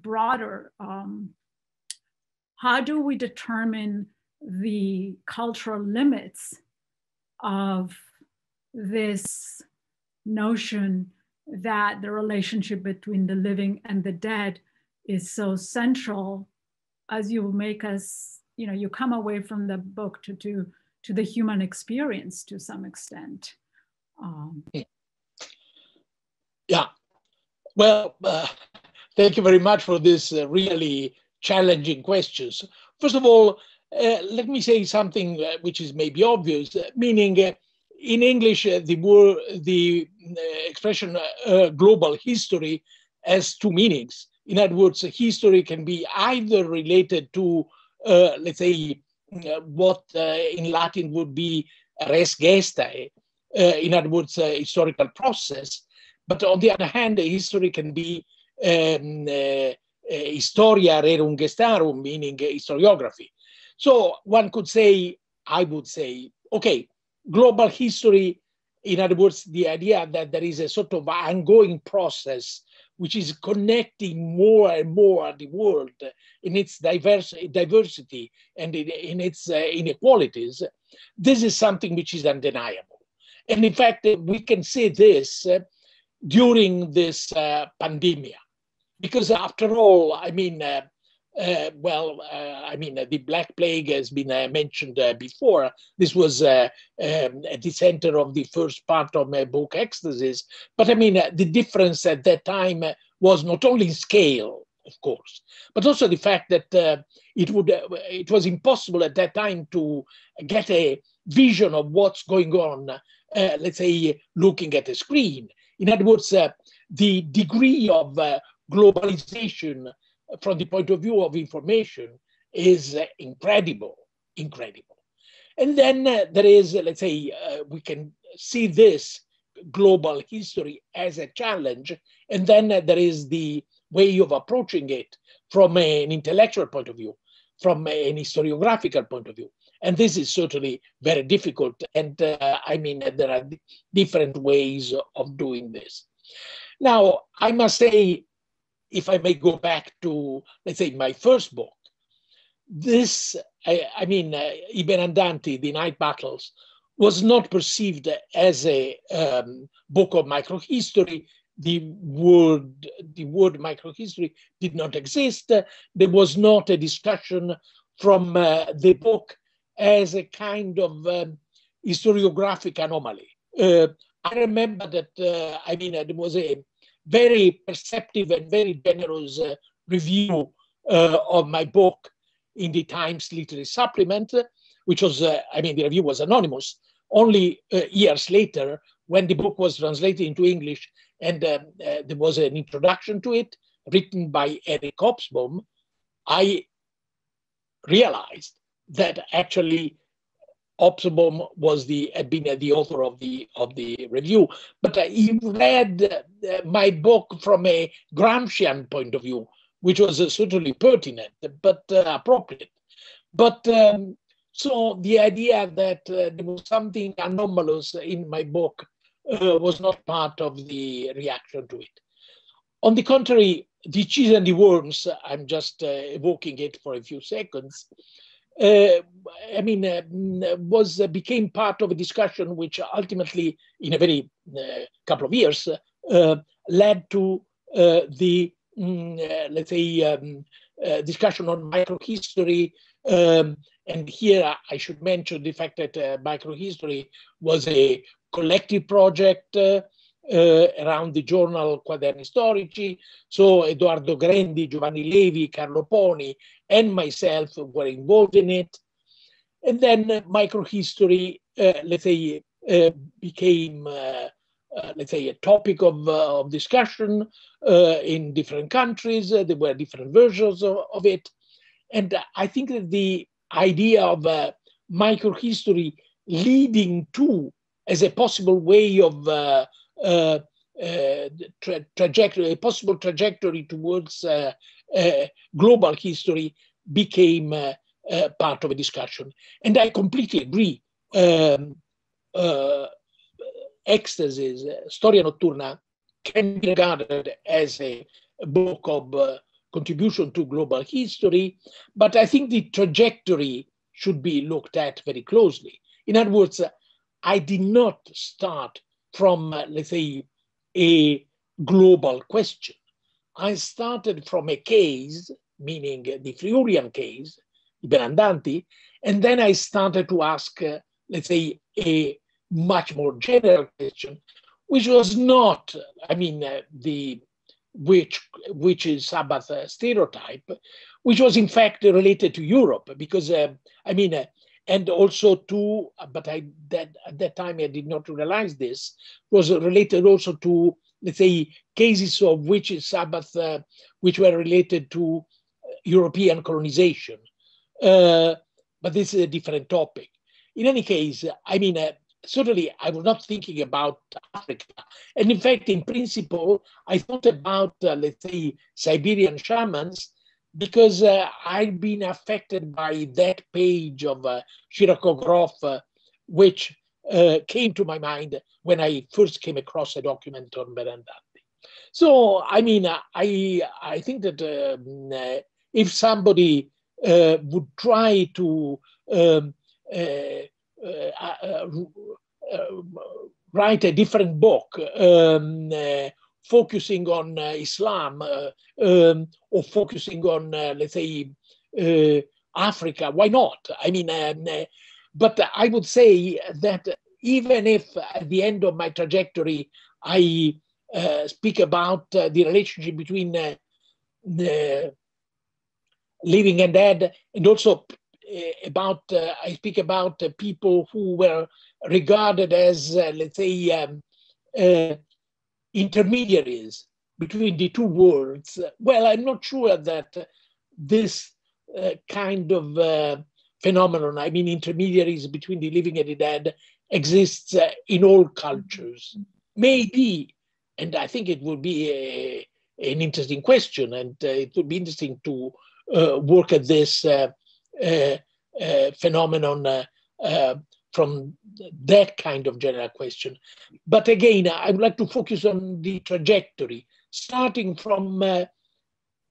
broader, how do we determine the cultural limits of this notion that the relationship between the living and the dead is so central, as you make us, you come away from the book to the human experience to some extent. Yeah, well, thank you very much for this really challenging questions. First of all, let me say something which is maybe obvious, meaning in English, the expression global history has two meanings. In other words, history can be either related to, let's say, what in Latin would be res gestae, in other words, historical process. But on the other hand, history can be historia rerum gestarum, meaning historiography. So one could say, I would say, okay, global history, in other words, the idea that there is a sort of ongoing process which is connecting more and more the world in its diversity and in its inequalities. This is something which is undeniable. And in fact, we can say this during this pandemic, because after all, I mean, the Black Plague has been mentioned before. This was at the center of the first part of my book, Ecstasies. But I mean, the difference at that time was not only scale, of course, but also the fact that it was impossible at that time to get a vision of what's going on, let's say, looking at a screen. In other words, the degree of globalization from the point of view of information is incredible. And then there is, let's say, we can see this global history as a challenge. And then there is the way of approaching it from an intellectual point of view, from an historiographical point of view. And this is certainly very difficult. And I mean, there are different ways of doing this. Now, I must say, if I may go back to, let's say, my first book, this, Ibn Andante, The Night Battles, was not perceived as a book of microhistory. The word microhistory did not exist. There was not a discussion from the book as a kind of historiographic anomaly. I remember that, there was a very perceptive and very generous review of my book in the Times Literary Supplement, which was, the review was anonymous. Only years later, when the book was translated into English and there was an introduction to it written by Eric Hobsbawm, I realized that actually Hobsbawm had been the author of the review, but he read my book from a Gramscian point of view, which was certainly pertinent but appropriate. But so the idea that there was something anomalous in my book was not part of the reaction to it. On the contrary, The Cheese and the Worms, I'm just evoking it for a few seconds, became part of a discussion which ultimately, in a very couple of years, led to the discussion on microhistory. And here I should mention the fact that microhistory was a collective project around the journal Quaderni Storici. So Edoardo Grendi, Giovanni Levi, Carlo Poni, and myself were involved in it. And then microhistory, let's say, became, let's say, a topic of discussion in different countries. There were different versions of it. And I think that the idea of microhistory leading to, as a possible way of trajectory, a possible trajectory towards global history became part of a discussion. And I completely agree. Ecstasies, Storia Notturna can be regarded as a book of contribution to global history, but I think the trajectory should be looked at very closely. In other words, I did not start from, let's say, a global question. I started from a case, meaning the Furion case, the Benandanti, and then I started to ask, let's say, a much more general question, which was not, I mean, which is Sabbath stereotype, which was in fact related to Europe, because I mean, and also to, but at that time I did not realize this, was related also to, let's say, cases of witches Sabbath, which were related to European colonization. But this is a different topic. In any case, I mean, certainly I was not thinking about Africa. And in fact, in principle, I thought about, let's say, Siberian shamans, because I've been affected by that page of Sergey Gorov, which came to my mind when I first came across a document on Benandanti. So, I mean, I think that if somebody would try to write a different book focusing on Islam or focusing on, let's say, Africa, why not? I mean, but I would say that even if at the end of my trajectory, I speak about the relationship between the living and dead, and also about, I speak about people who were regarded as, let's say, intermediaries between the two worlds. Well, I'm not sure that this kind of phenomenon, I mean, intermediaries between the living and the dead, exists in all cultures. Maybe, and I think it would be an interesting question, and it would be interesting to work at this phenomenon from that kind of general question. But again, I would like to focus on the trajectory, starting from a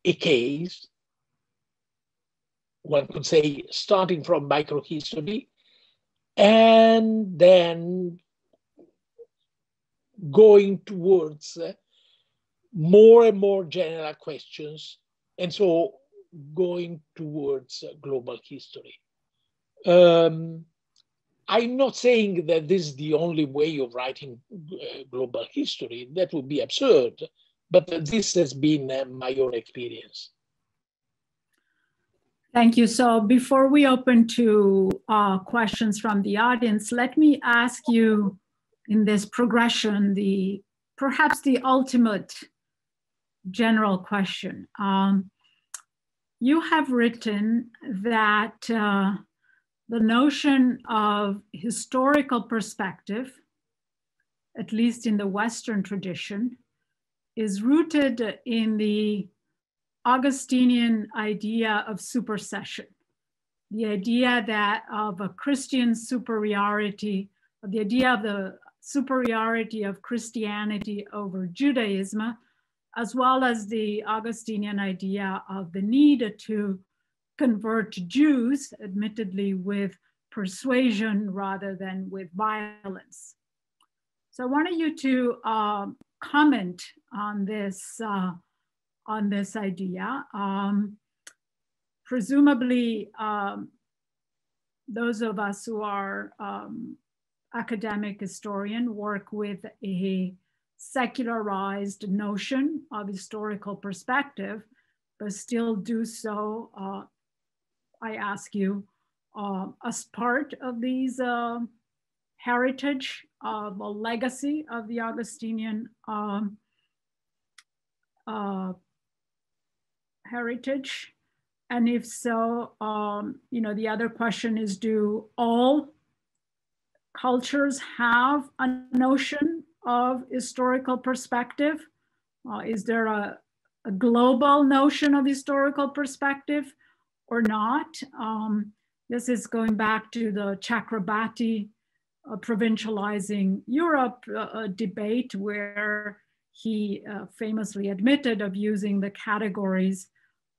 case, one could say, starting from microhistory, and then going towards more and more general questions, and so going towards global history. I'm not saying that this is the only way of writing global history. That would be absurd, but this has been my own experience. Thank you. So before we open to questions from the audience, let me ask you in this progression, perhaps the ultimate general question. You have written that the notion of historical perspective, at least in the Western tradition, is rooted in the Augustinian idea of supersession, the idea that of a Christian superiority, the idea of the superiority of Christianity over Judaism, as well as the Augustinian idea of the need to convert Jews, admittedly with persuasion rather than with violence. So I wanted you to comment on this idea. Presumably, those of us who are academic historian work with a secularized notion of historical perspective, but still do so, I ask you, as part of these heritage of a legacy of the Augustinian heritage? And if so, the other question is, do all cultures have a notion of historical perspective? Is there a global notion of historical perspective or not? This is going back to the Chakrabarti provincializing Europe debate, where he famously admitted of using the categories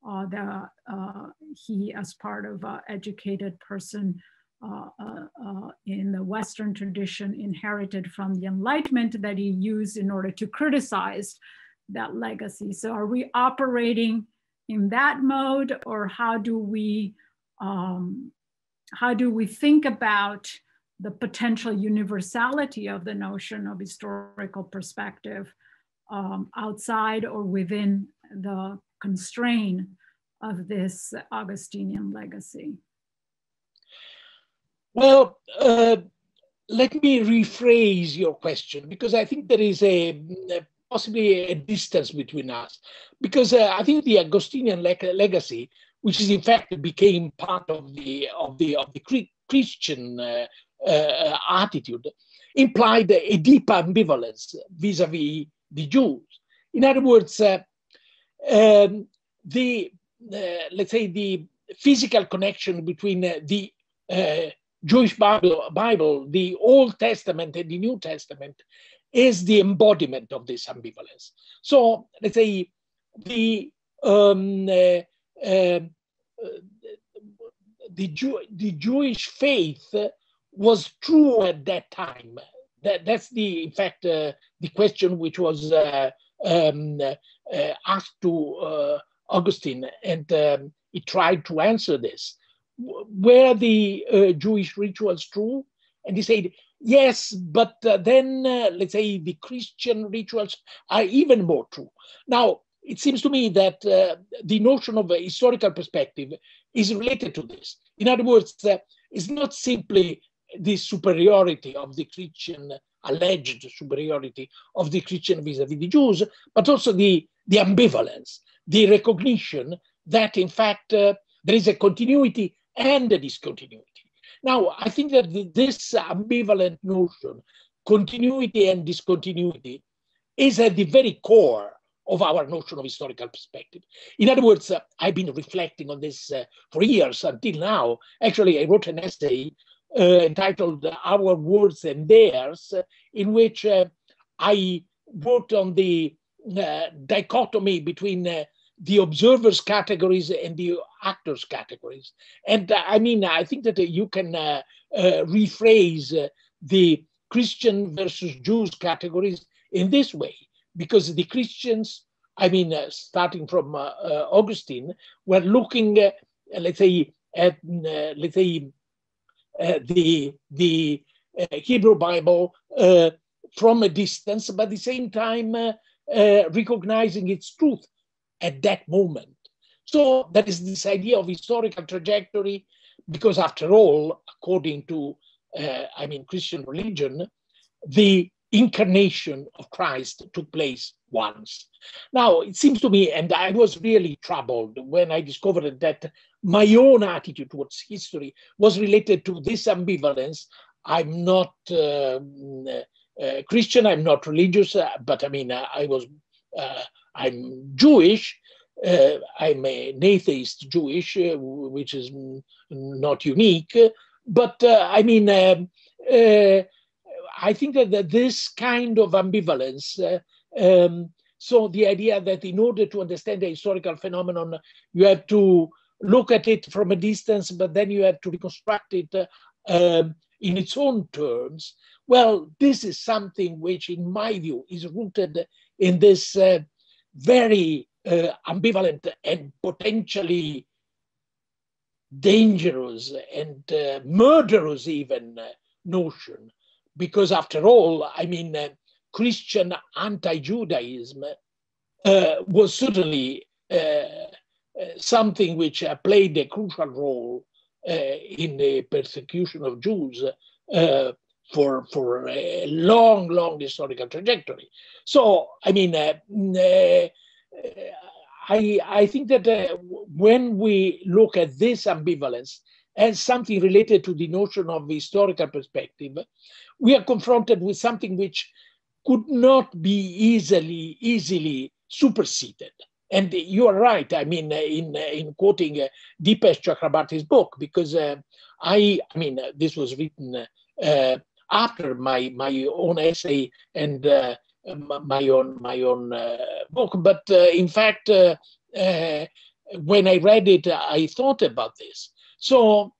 that he, as part of an educated person in the Western tradition, inherited from the Enlightenment, that he used in order to criticize that legacy. So are we operating in that mode, or how do we think about the potential universality of the notion of historical perspective outside or within the constraint of this Augustinian legacy? Well, let me rephrase your question, because I think there is possibly a distance between us. Because I think the Augustinian legacy, which is in fact became part of the Christian attitude, implied a deep ambivalence vis-a-vis the Jews. In other words, let's say the physical connection between the Jewish Bible, the Old Testament and the New Testament, is the embodiment of this ambivalence. So let's say the Jewish faith was true at that time. That's in fact the question which was asked to Augustine, and he tried to answer this. Were the Jewish rituals true? And he said, yes, but then let's say the Christian rituals are even more true. Now, it seems to me that the notion of a historical perspective is related to this. In other words, it's not simply the superiority of the Christian, alleged superiority of the Christian vis-a-vis the Jews, but also the ambivalence, the recognition that in fact there is a continuity and a discontinuity. Now, I think that this ambivalent notion, continuity and discontinuity, is at the very core of our notion of historical perspective. In other words, I've been reflecting on this for years until now. Actually, I wrote an essay entitled Our Words and Theirs, in which I worked on the dichotomy between the observers' categories and the actors' categories. And I mean, I think that you can rephrase the Christian versus Jews categories in this way, because the Christians, I mean, starting from Augustine, were looking, let's say, at the Hebrew Bible from a distance, but at the same time recognizing its truth at that moment. So that is this idea of historical trajectory, because after all, according to Christian religion, the incarnation of Christ took place once. Now, it seems to me, and I was really troubled when I discovered that my own attitude towards history was related to this ambivalence. I'm not Christian, I'm not religious, but I mean, I'm Jewish. I'm an atheist Jewish, which is not unique. But I think that this kind of ambivalence, so the idea that in order to understand a historical phenomenon, you have to look at it from a distance, but then you have to reconstruct it in its own terms. Well, this is something which, in my view, is rooted in this very ambivalent and potentially dangerous and murderous even notion. Because after all, I mean, Christian anti-Judaism was certainly something which played a crucial role in the persecution of Jews for a long historical trajectory. So, I mean, I think that when we look at this ambivalence as something related to the notion of historical perspective, we are confronted with something which could not be easily superseded. And you are right, I mean, in quoting Dipesh Chakrabarty's book, because I mean, this was written after my own essay and my own book. But in fact, when I read it, I thought about this. So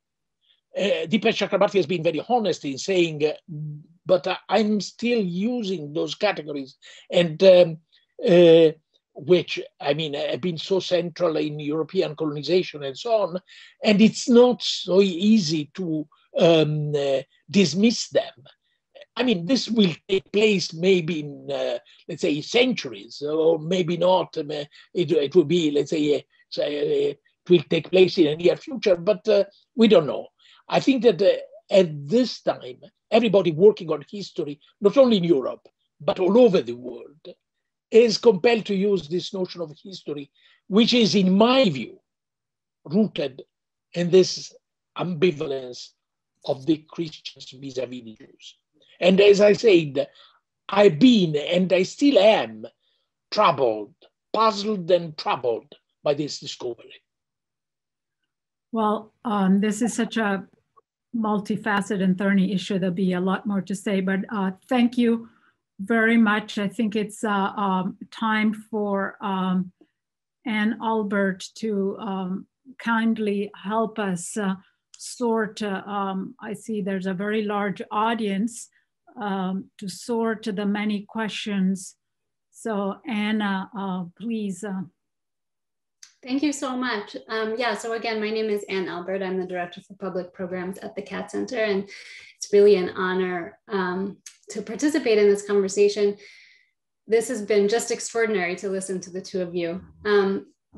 Dipesh Chakrabarty has been very honest in saying, but I'm still using those categories, and which, I mean, have been so central in European colonization and so on, and it's not so easy to dismiss them. I mean, this will take place maybe in, let's say, centuries, or maybe not. It will be, let's say, it will take place in the near future, but we don't know. I think that at this time, everybody working on history, not only in Europe, but all over the world, is compelled to use this notion of history, which is, in my view, rooted in this ambivalence of the Christians vis-a-vis the Jews. And as I said, I've been, and I still am, troubled, puzzled and troubled by this discovery. Well, this is such a multifaceted and thorny issue. There'll be a lot more to say, but thank you very much. I think it's time for Ann Albert to kindly help us sort. I see there's a very large audience to sort the many questions. So Anna, please. Thank you so much. Yeah, so again, my name is Ann Albert. I'm the Director for Public Programs at the Cat Center, and it's really an honor to participate in this conversation. This has been just extraordinary to listen to the two of you.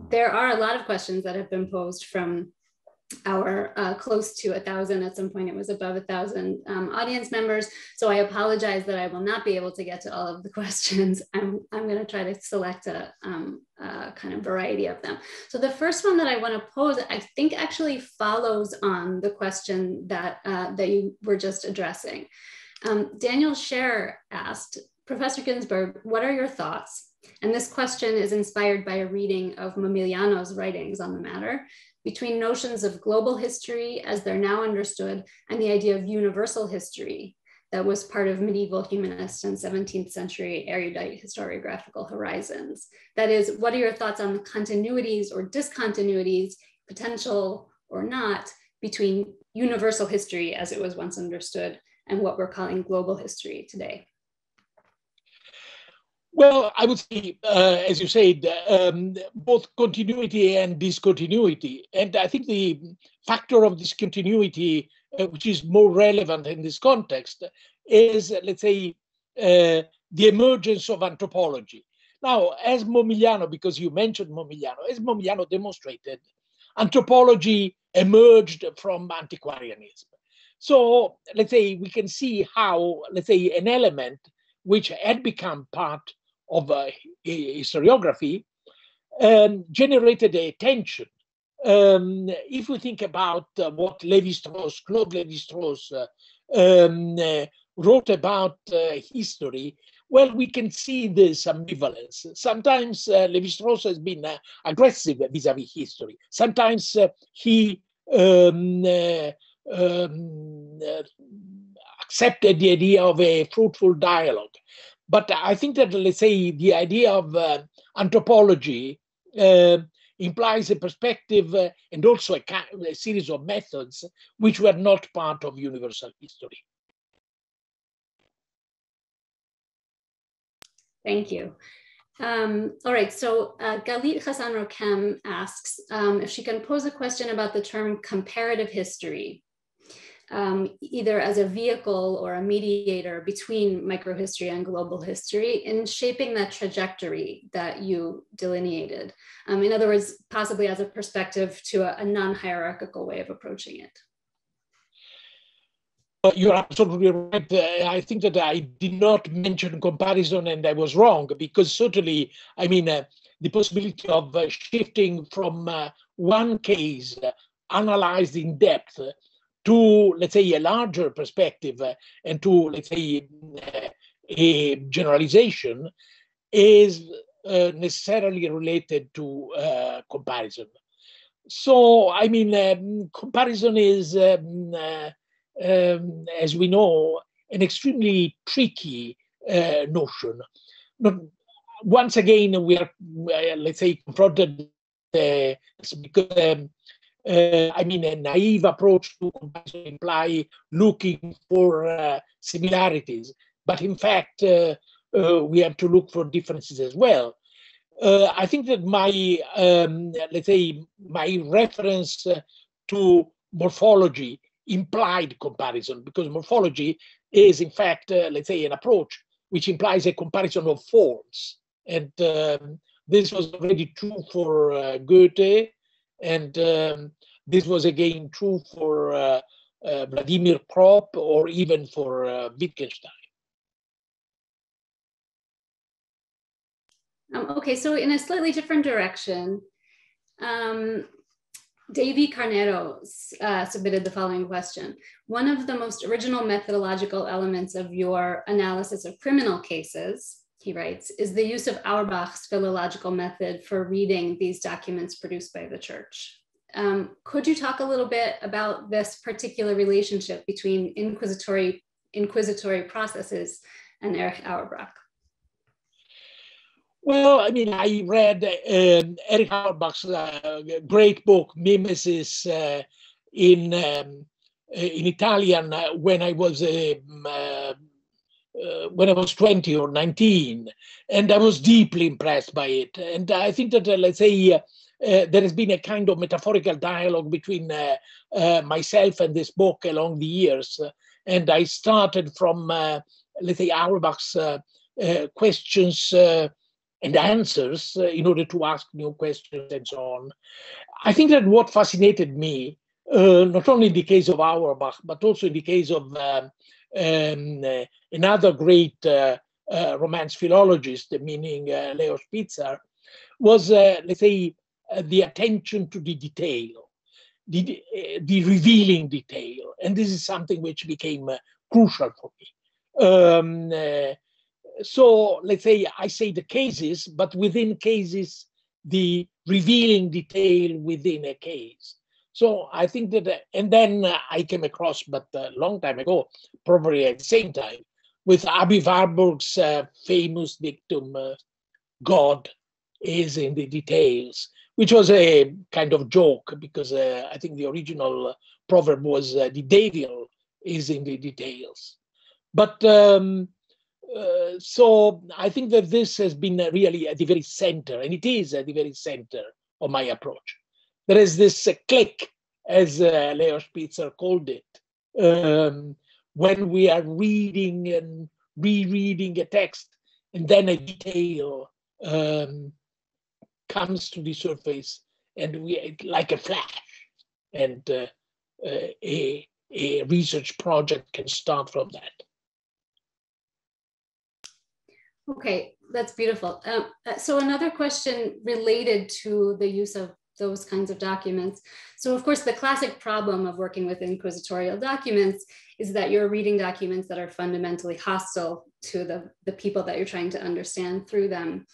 There are a lot of questions that have been posed from our close to 1,000, at some point it was above 1,000 audience members. So I apologize that I will not be able to get to all of the questions. I'm going to try to select a kind of variety of them. So the first one that I want to pose, I think actually follows on the question that, that you were just addressing. Daniel Scher asked, Professor Ginzburg, what are your thoughts? And this question is inspired by a reading of Momigliano's writings on the matter, between notions of global history as they're now understood and the idea of universal history that was part of medieval humanist and 17th century erudite historiographical horizons. That is, what are your thoughts on the continuities or discontinuities, potential or not, between universal history as it was once understood and what we're calling global history today? Well, I would say, as you said, both continuity and discontinuity. And I think the factor of discontinuity, which is more relevant in this context, is, let's say, the emergence of anthropology. Now, as Momigliano, because you mentioned Momigliano, as Momigliano demonstrated, anthropology emerged from antiquarianism. So, let's say, we can see how, let's say, an element which had become part of historiography generated a tension. If we think about what Lévi-Strauss, Claude Lévi-Strauss wrote about history, well, we can see this ambivalence. Sometimes Lévi-Strauss has been aggressive vis-a-vis history. Sometimes he accepted the idea of a fruitful dialogue. But I think that, let's say, the idea of anthropology implies a perspective and also a series of methods which were not part of universal history. Thank you. All right, so Galit Hassan Rokem asks if she can pose a question about the term comparative history. either as a vehicle or a mediator between microhistory and global history in shaping that trajectory that you delineated. In other words, possibly as a perspective to a non-hierarchical way of approaching it. You're absolutely right. I think that I did not mention comparison, and I was wrong, because certainly, I mean, the possibility of shifting from one case analyzed in depth to, let's say, a larger perspective and to, let's say, a generalization is necessarily related to comparison. So, I mean, comparison is, as we know, an extremely tricky notion. But once again, we are, let's say, confronted because I mean, a naive approach to comparison imply looking for similarities, but in fact, we have to look for differences as well. I think that my, let's say, my reference to morphology implied comparison, because morphology is, in fact, let's say, an approach which implies a comparison of forms. And this was already true for Goethe, and this was again true for Vladimir Prop, or even for Wittgenstein. Okay, so in a slightly different direction, Davy Carnero submitted the following question. One of the most original methodological elements of your analysis of criminal cases, he writes, is the use of Auerbach's philological method for reading these documents produced by the church. Could you talk a little bit about this particular relationship between inquisitory processes and Erich Auerbach? Well, I mean, I read Erich Auerbach's great book, Mimesis, in Italian when I was 20 or 19, and I was deeply impressed by it. And I think that, let's say, there has been a kind of metaphorical dialogue between myself and this book along the years. And I started from, let's say, Auerbach's questions and answers in order to ask new questions and so on. I think that what fascinated me, not only in the case of Auerbach, but also in the case of another great Romance philologist, meaning Leo Spitzer, was, let's say, the attention to the detail, the revealing detail. And this is something which became crucial for me. So let's say I say the cases, but within cases, the revealing detail within a case. So I think that, and then I came across, but a long time ago, probably at the same time, with Aby Warburg's famous dictum, God is in the details, which was a kind of joke, because I think the original proverb was the devil is in the details. But so I think that this has been really at the very center, and it is at the very center of my approach. There is this click, as Leo Spitzer called it, when we are reading and rereading a text, and then a detail comes to the surface, and we, like a flash, and a research project can start from that. Okay, that's beautiful. So another question related to the use of those kinds of documents. So of course, the classic problem of working with inquisitorial documents is that you're reading documents that are fundamentally hostile to the people that you're trying to understand through them.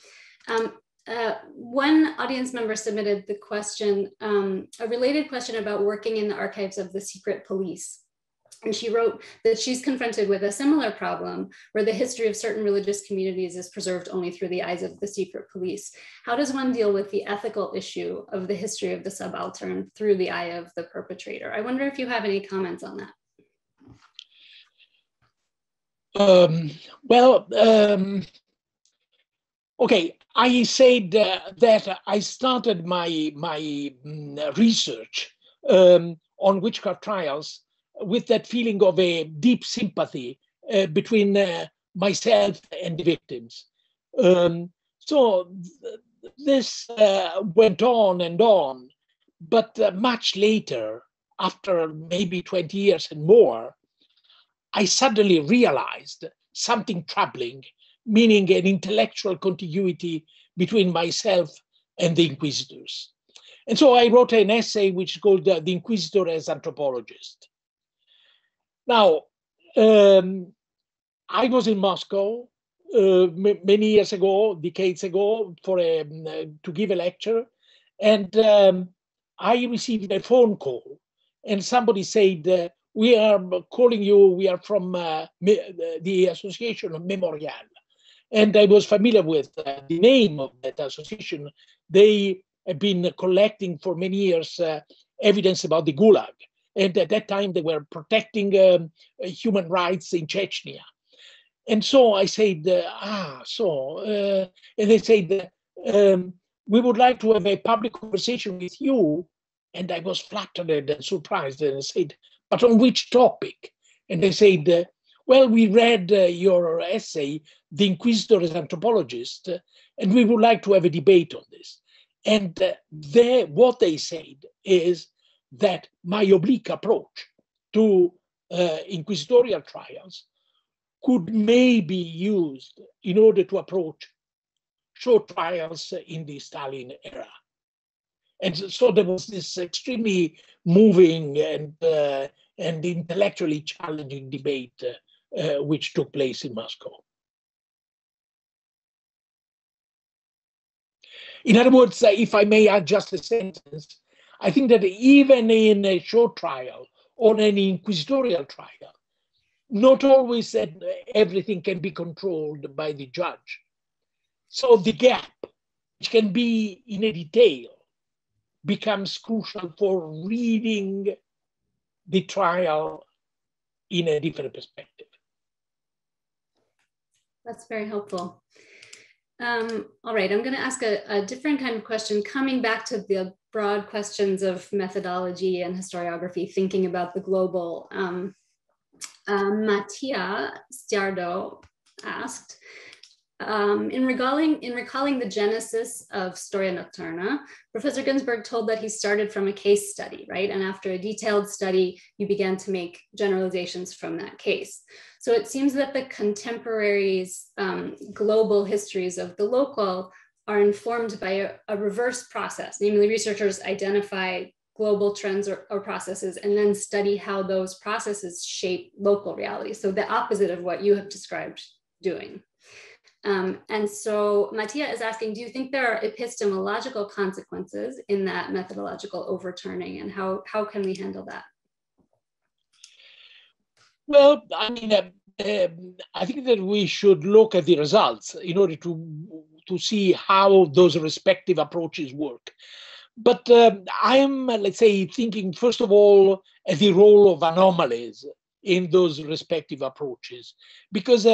One audience member submitted the question, a related question about working in the archives of the secret police. And she wrote that she's confronted with a similar problem where the history of certain religious communities is preserved only through the eyes of the secret police. How does one deal with the ethical issue of the history of the subaltern through the eye of the perpetrator? I wonder if you have any comments on that. Okay, I said that I started my research on witchcraft trials with that feeling of a deep sympathy between myself and the victims. So this went on and on, but much later, after maybe 20 years and more, I suddenly realized something troubling, meaning an intellectual continuity between myself and the inquisitors. And so I wrote an essay which is called The Inquisitor as Anthropologist. Now, I was in Moscow many years ago, decades ago, to give a lecture, and I received a phone call, and somebody said, "We are calling you. We are from the Association of Memorial," and I was familiar with the name of that association. They have been collecting for many years evidence about the Gulag, and at that time they were protecting human rights in Chechnya. And so I said, and they said, we would like to have a public conversation with you. And I was flattered and surprised, and I said, but on which topic? And they said, well, we read your essay, The Inquisitor as Anthropologist, and we would like to have a debate on this. And what they said is that my oblique approach to inquisitorial trials could maybe be used in order to approach short trials in the Stalin era. And so there was this extremely moving and intellectually challenging debate which took place in Moscow. In other words, if I may add just a sentence, I think that even in a short trial or an inquisitorial trial, not always that everything can be controlled by the judge. So the gap, which can be in a detail, becomes crucial for reading the trial in a different perspective. That's very helpful. All right, I'm going to ask a different kind of question, coming back to the broad questions of methodology and historiography, thinking about the global. Mattia Stiardo asked, in recalling the genesis of Storia Nocturna, Professor Ginzburg told that he started from a case study, right? And after a detailed study, you began to make generalizations from that case. So it seems that the contemporaries' global histories of the local are informed by a reverse process, namely researchers identify global trends or processes and then study how those processes shape local reality. So the opposite of what you have described doing. And so Mattia is asking, do you think there are epistemological consequences in that methodological overturning, and how can we handle that? Well, I mean, I think that we should look at the results in order to see how those respective approaches work. But I'm, let's say, thinking, first of all, at the role of anomalies in those respective approaches, because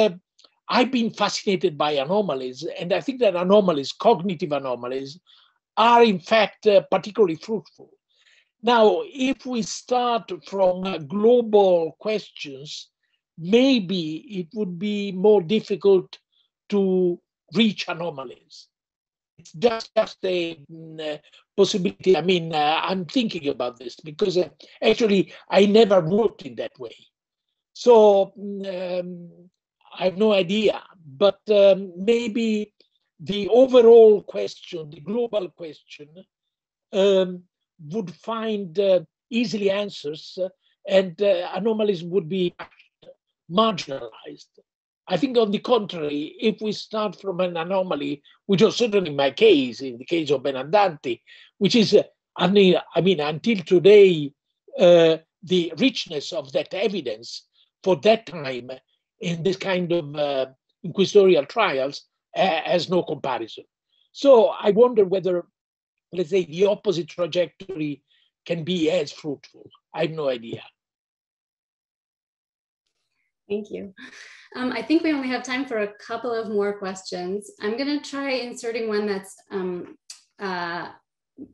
I've been fascinated by anomalies, and I think that anomalies, cognitive anomalies, are in fact particularly fruitful. Now, if we start from global questions, maybe it would be more difficult to reach anomalies. It's just a possibility. I mean, I'm thinking about this because actually I never worked in that way. So I have no idea, but maybe the overall question, the global question, would find easily answers, and anomalies would be marginalized. I think, on the contrary, if we start from an anomaly, which was certainly my case, in the case of Benandanti, which is, I mean, until today, the richness of that evidence for that time in this kind of inquisitorial trials has no comparison. So I wonder whether, let's say, the opposite trajectory can be as fruitful. I have no idea. Thank you. I think we only have time for a couple of more questions. I'm going to try inserting one that's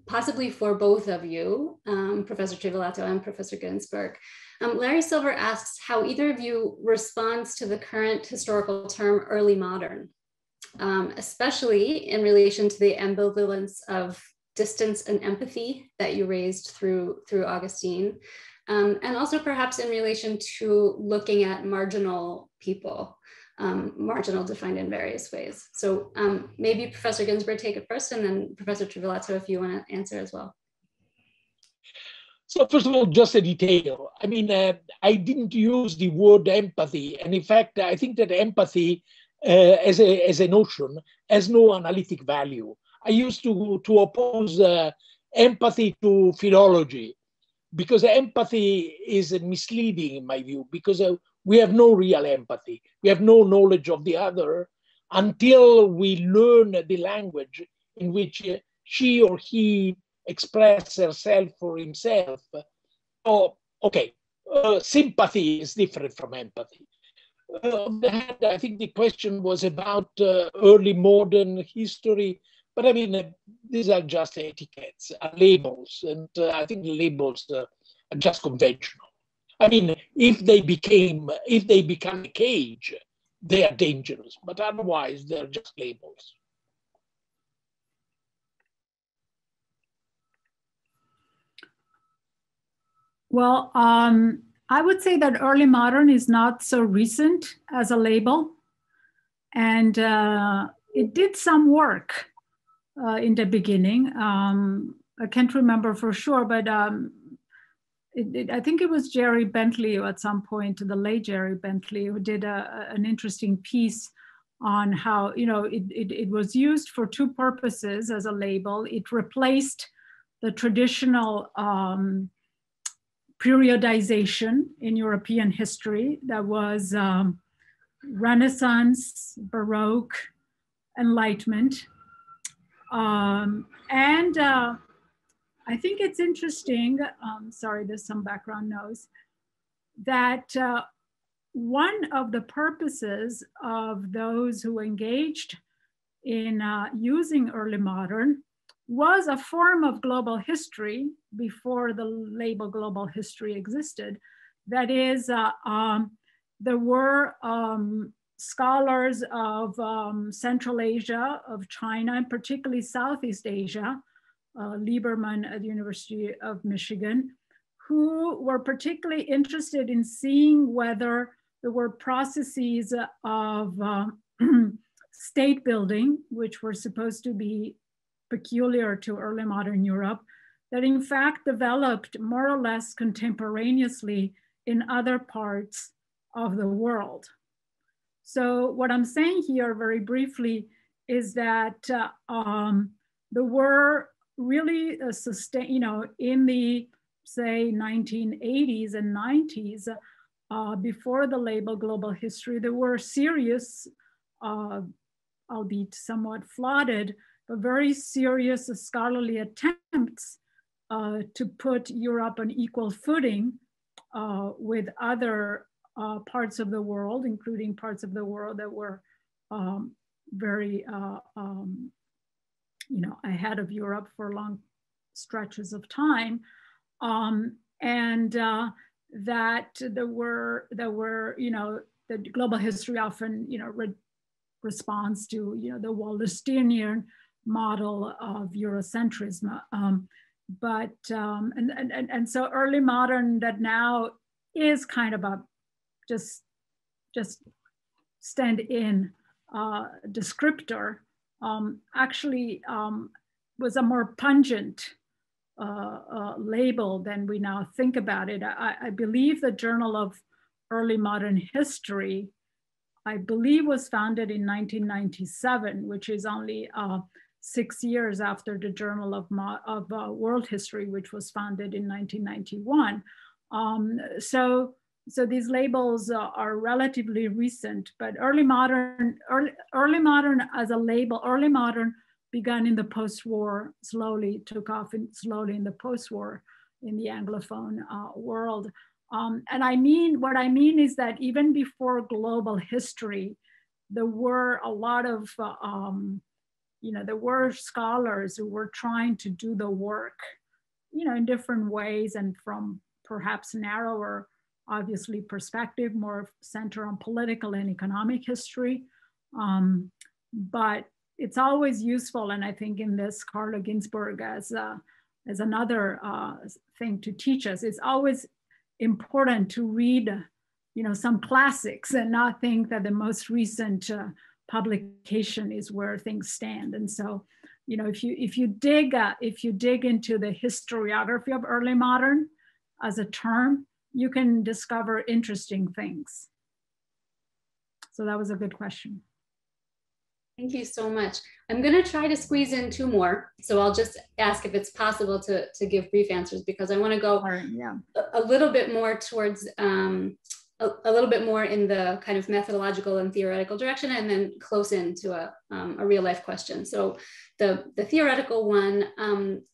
possibly for both of you, Professor Trivellato and Professor Ginzburg. Larry Silver asks how either of you responds to the current historical term early modern, especially in relation to the ambivalence of distance and empathy that you raised through Augustine, and also perhaps in relation to looking at marginal people, marginal defined in various ways. So maybe Professor Ginzburg take it first, and then Professor Trivellato, if you want to answer as well. So first of all, just a detail. I mean, I didn't use the word empathy. And in fact, I think that empathy as a notion has no analytic value. I used to oppose empathy to philology, because empathy is misleading in my view, because we have no real empathy. We have no knowledge of the other until we learn the language in which she or he express herself or himself. Oh, okay, sympathy is different from empathy. On the hand, I think the question was about early modern history, but I mean, these are just etiquettes, labels, and I think labels are just conventional. I mean, if they become a cage, they are dangerous, but otherwise they're just labels. Well, I would say that early modern is not so recent as a label. And it did some work in the beginning. I can't remember for sure, but I think it was Jerry Bentley at some point, the late Jerry Bentley, who did an interesting piece on how, you know, it was used for two purposes as a label. It replaced the traditional periodization in European history that was Renaissance, Baroque, Enlightenment. And I think it's interesting, sorry, there's some background noise, that one of the purposes of those who engaged in using early modern was a form of global history before the label global history existed. That is, there were scholars of Central Asia, of China, and particularly Southeast Asia, Lieberman at the University of Michigan, who were particularly interested in seeing whether there were processes of state building, which were supposed to be peculiar to early modern Europe, that in fact developed more or less contemporaneously in other parts of the world. So what I'm saying here very briefly is that there were really in the, say, 1980s and 90s, before the label global history, there were serious, albeit somewhat flooded, but very serious scholarly attempts to put Europe on equal footing with other parts of the world, including parts of the world that were very, ahead of Europe for long stretches of time, and that there were, the global history often, responds to, the Wallersteinian model of Eurocentrism. And so early modern that now is kind of a just stand-in descriptor, actually was a more pungent label than we now think about it. I believe the Journal of Early Modern History, I believe, was founded in 1997, which is only 6 years after the Journal of World History, which was founded in 1991. So these labels are relatively recent, but early modern as a label, early modern began in the post-war, slowly took off slowly in the post-war in the Anglophone world. And what I mean is that even before global history, there were a lot of, there were scholars who were trying to do the work, in different ways and from perhaps narrower, obviously, perspective, more centered on political and economic history. But it's always useful, and I think in this Carlo Ginzburg as another thing to teach us, it's always important to read, some classics and not think that the most recent publication is where things stand. And so, if you dig into the historiography of early modern as a term, you can discover interesting things. So that was a good question. Thank you so much. I'm going to try to squeeze in 2 more. So I'll just ask if it's possible to give brief answers, because I want to go a little bit more towards a little bit more in the kind of methodological and theoretical direction, and then close into a real life question. So the theoretical one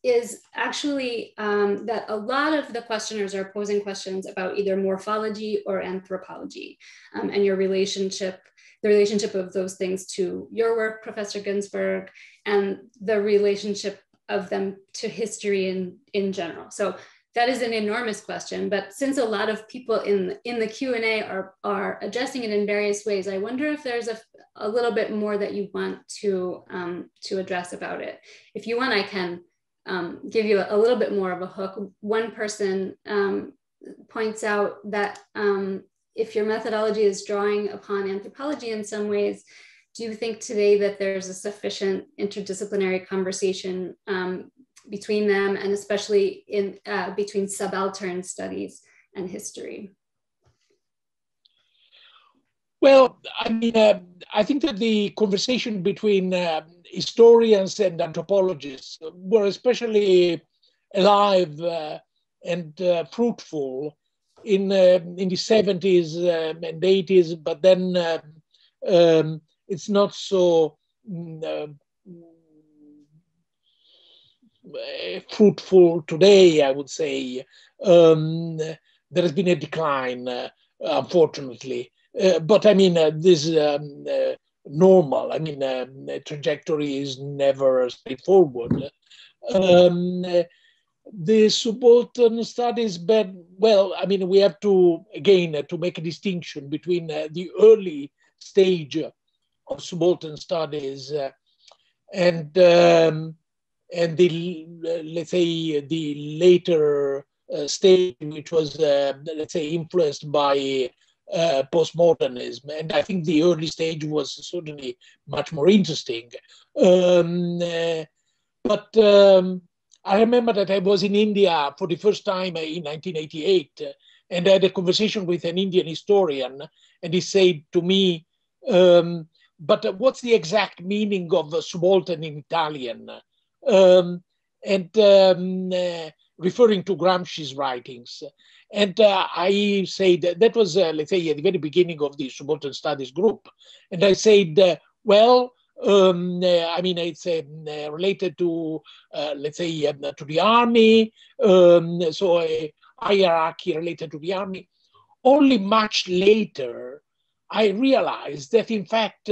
is actually that a lot of the questioners are posing questions about either morphology or anthropology, and the relationship of those things to your work, Professor Ginzburg, and the relationship of them to history in general. So that is an enormous question, but since a lot of people in the Q&A are addressing it in various ways, I wonder if there's a little bit more that you want to address about it. If you want, I can give you a little bit more of a hook. One person points out that if your methodology is drawing upon anthropology in some ways, do you think today that there's a sufficient interdisciplinary conversation between them, and especially between subaltern studies and history? Well, I think that the conversation between historians and anthropologists were especially alive and fruitful in the 70s and 80s, but then it's not so fruitful today, I would say. There has been a decline, unfortunately. But this is normal. Trajectory is never straightforward. The subaltern studies, but we have to, again, to make a distinction between the early stage of subaltern studies and the, let's say, the later stage, which was, let's say, influenced by postmodernism. And I think the early stage was certainly much more interesting. But I remember that I was in India for the first time in 1988, and I had a conversation with an Indian historian, and he said to me, but what's the exact meaning of subaltern in Italian? Referring to Gramsci's writings. And I said that was, let's say, at the very beginning of the subaltern studies group. And I said, it's related to, let's say, to the army, so a hierarchy related to the army. Only much later, I realized that, in fact,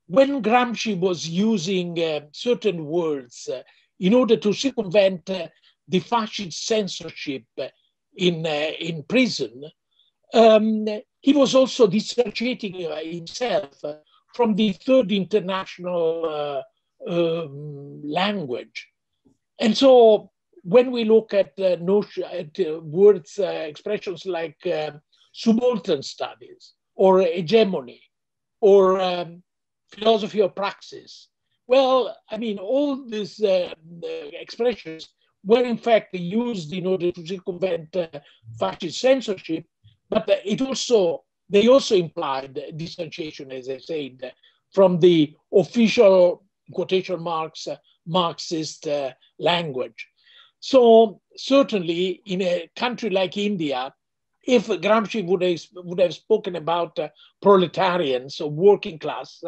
when Gramsci was using certain words in order to circumvent the fascist censorship in prison, he was also dissociating himself from the third international language. And so when we look at words, expressions like subaltern studies or hegemony or philosophy of praxis, well, all these expressions were in fact used in order to circumvent fascist censorship, but they also implied distanciation, as I said, from the official, quotation marks, Marxist language. So certainly in a country like India, if Gramsci would have spoken about proletarians or working class,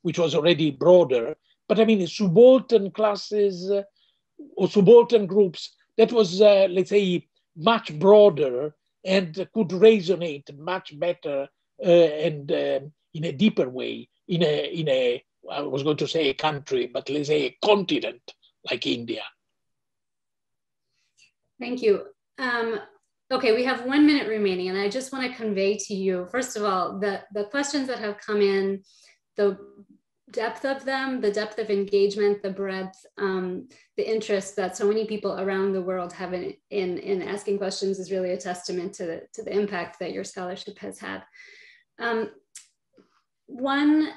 which was already broader, but subaltern classes or subaltern groups, that was, let's say, much broader and could resonate much better and in a deeper way in a I was going to say a country, but let's say a continent like India. Thank you. Okay, we have 1 minute remaining, and I just want to convey to you, first of all, the questions that have come in, the depth of them, the depth of engagement, the breadth, the interest that so many people around the world have in asking questions is really a testament to the impact that your scholarship has had. One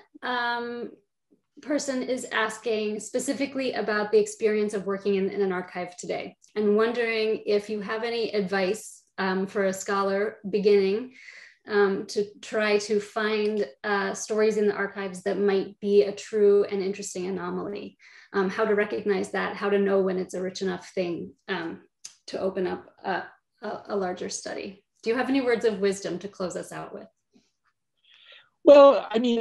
person is asking specifically about the experience of working in an archive today and wondering if you have any advice for a scholar beginning to try to find stories in the archives that might be a true and interesting anomaly, how to recognize that, how to know when it's a rich enough thing to open up a larger study. Do you have any words of wisdom to close us out with? Well, I mean,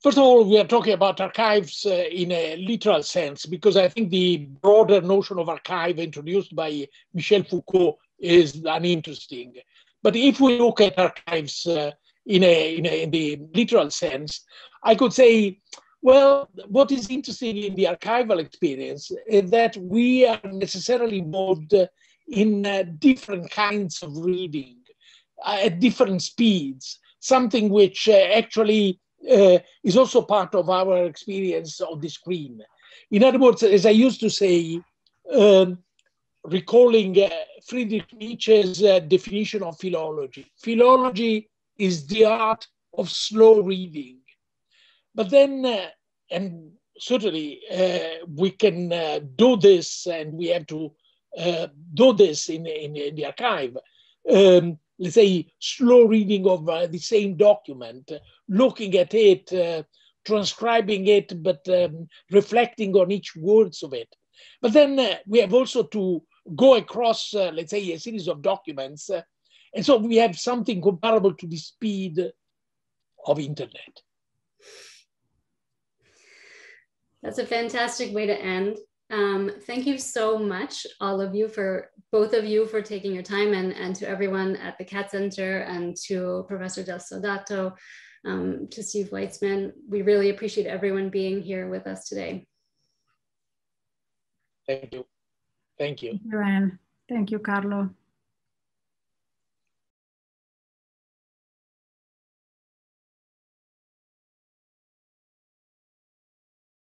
first of all, we are talking about archives in a literal sense, because I think the broader notion of archive introduced by Michel Foucault is uninteresting. But if we look at archives in the literal sense, I could say, well, what is interesting in the archival experience is that we are necessarily involved in different kinds of reading at different speeds, something which actually is also part of our experience of the screen. In other words, as I used to say, recalling Friedrich Nietzsche's definition of philology. Philology is the art of slow reading. But then, and certainly we can do this, and we have to do this in the archive. Let's say slow reading of the same document, looking at it, transcribing it, but reflecting on each words of it. But then we have also to go across, let's say, a series of documents. And so we have something comparable to the speed of internet. That's a fantastic way to end. Thank you so much, all of you, both of you for taking your time, and to everyone at the Cat Center, and to Professor Deodato, to Steve Weitzman. We really appreciate everyone being here with us today. Thank you. Thank you. Thank you, Anne. Thank you, Carlo.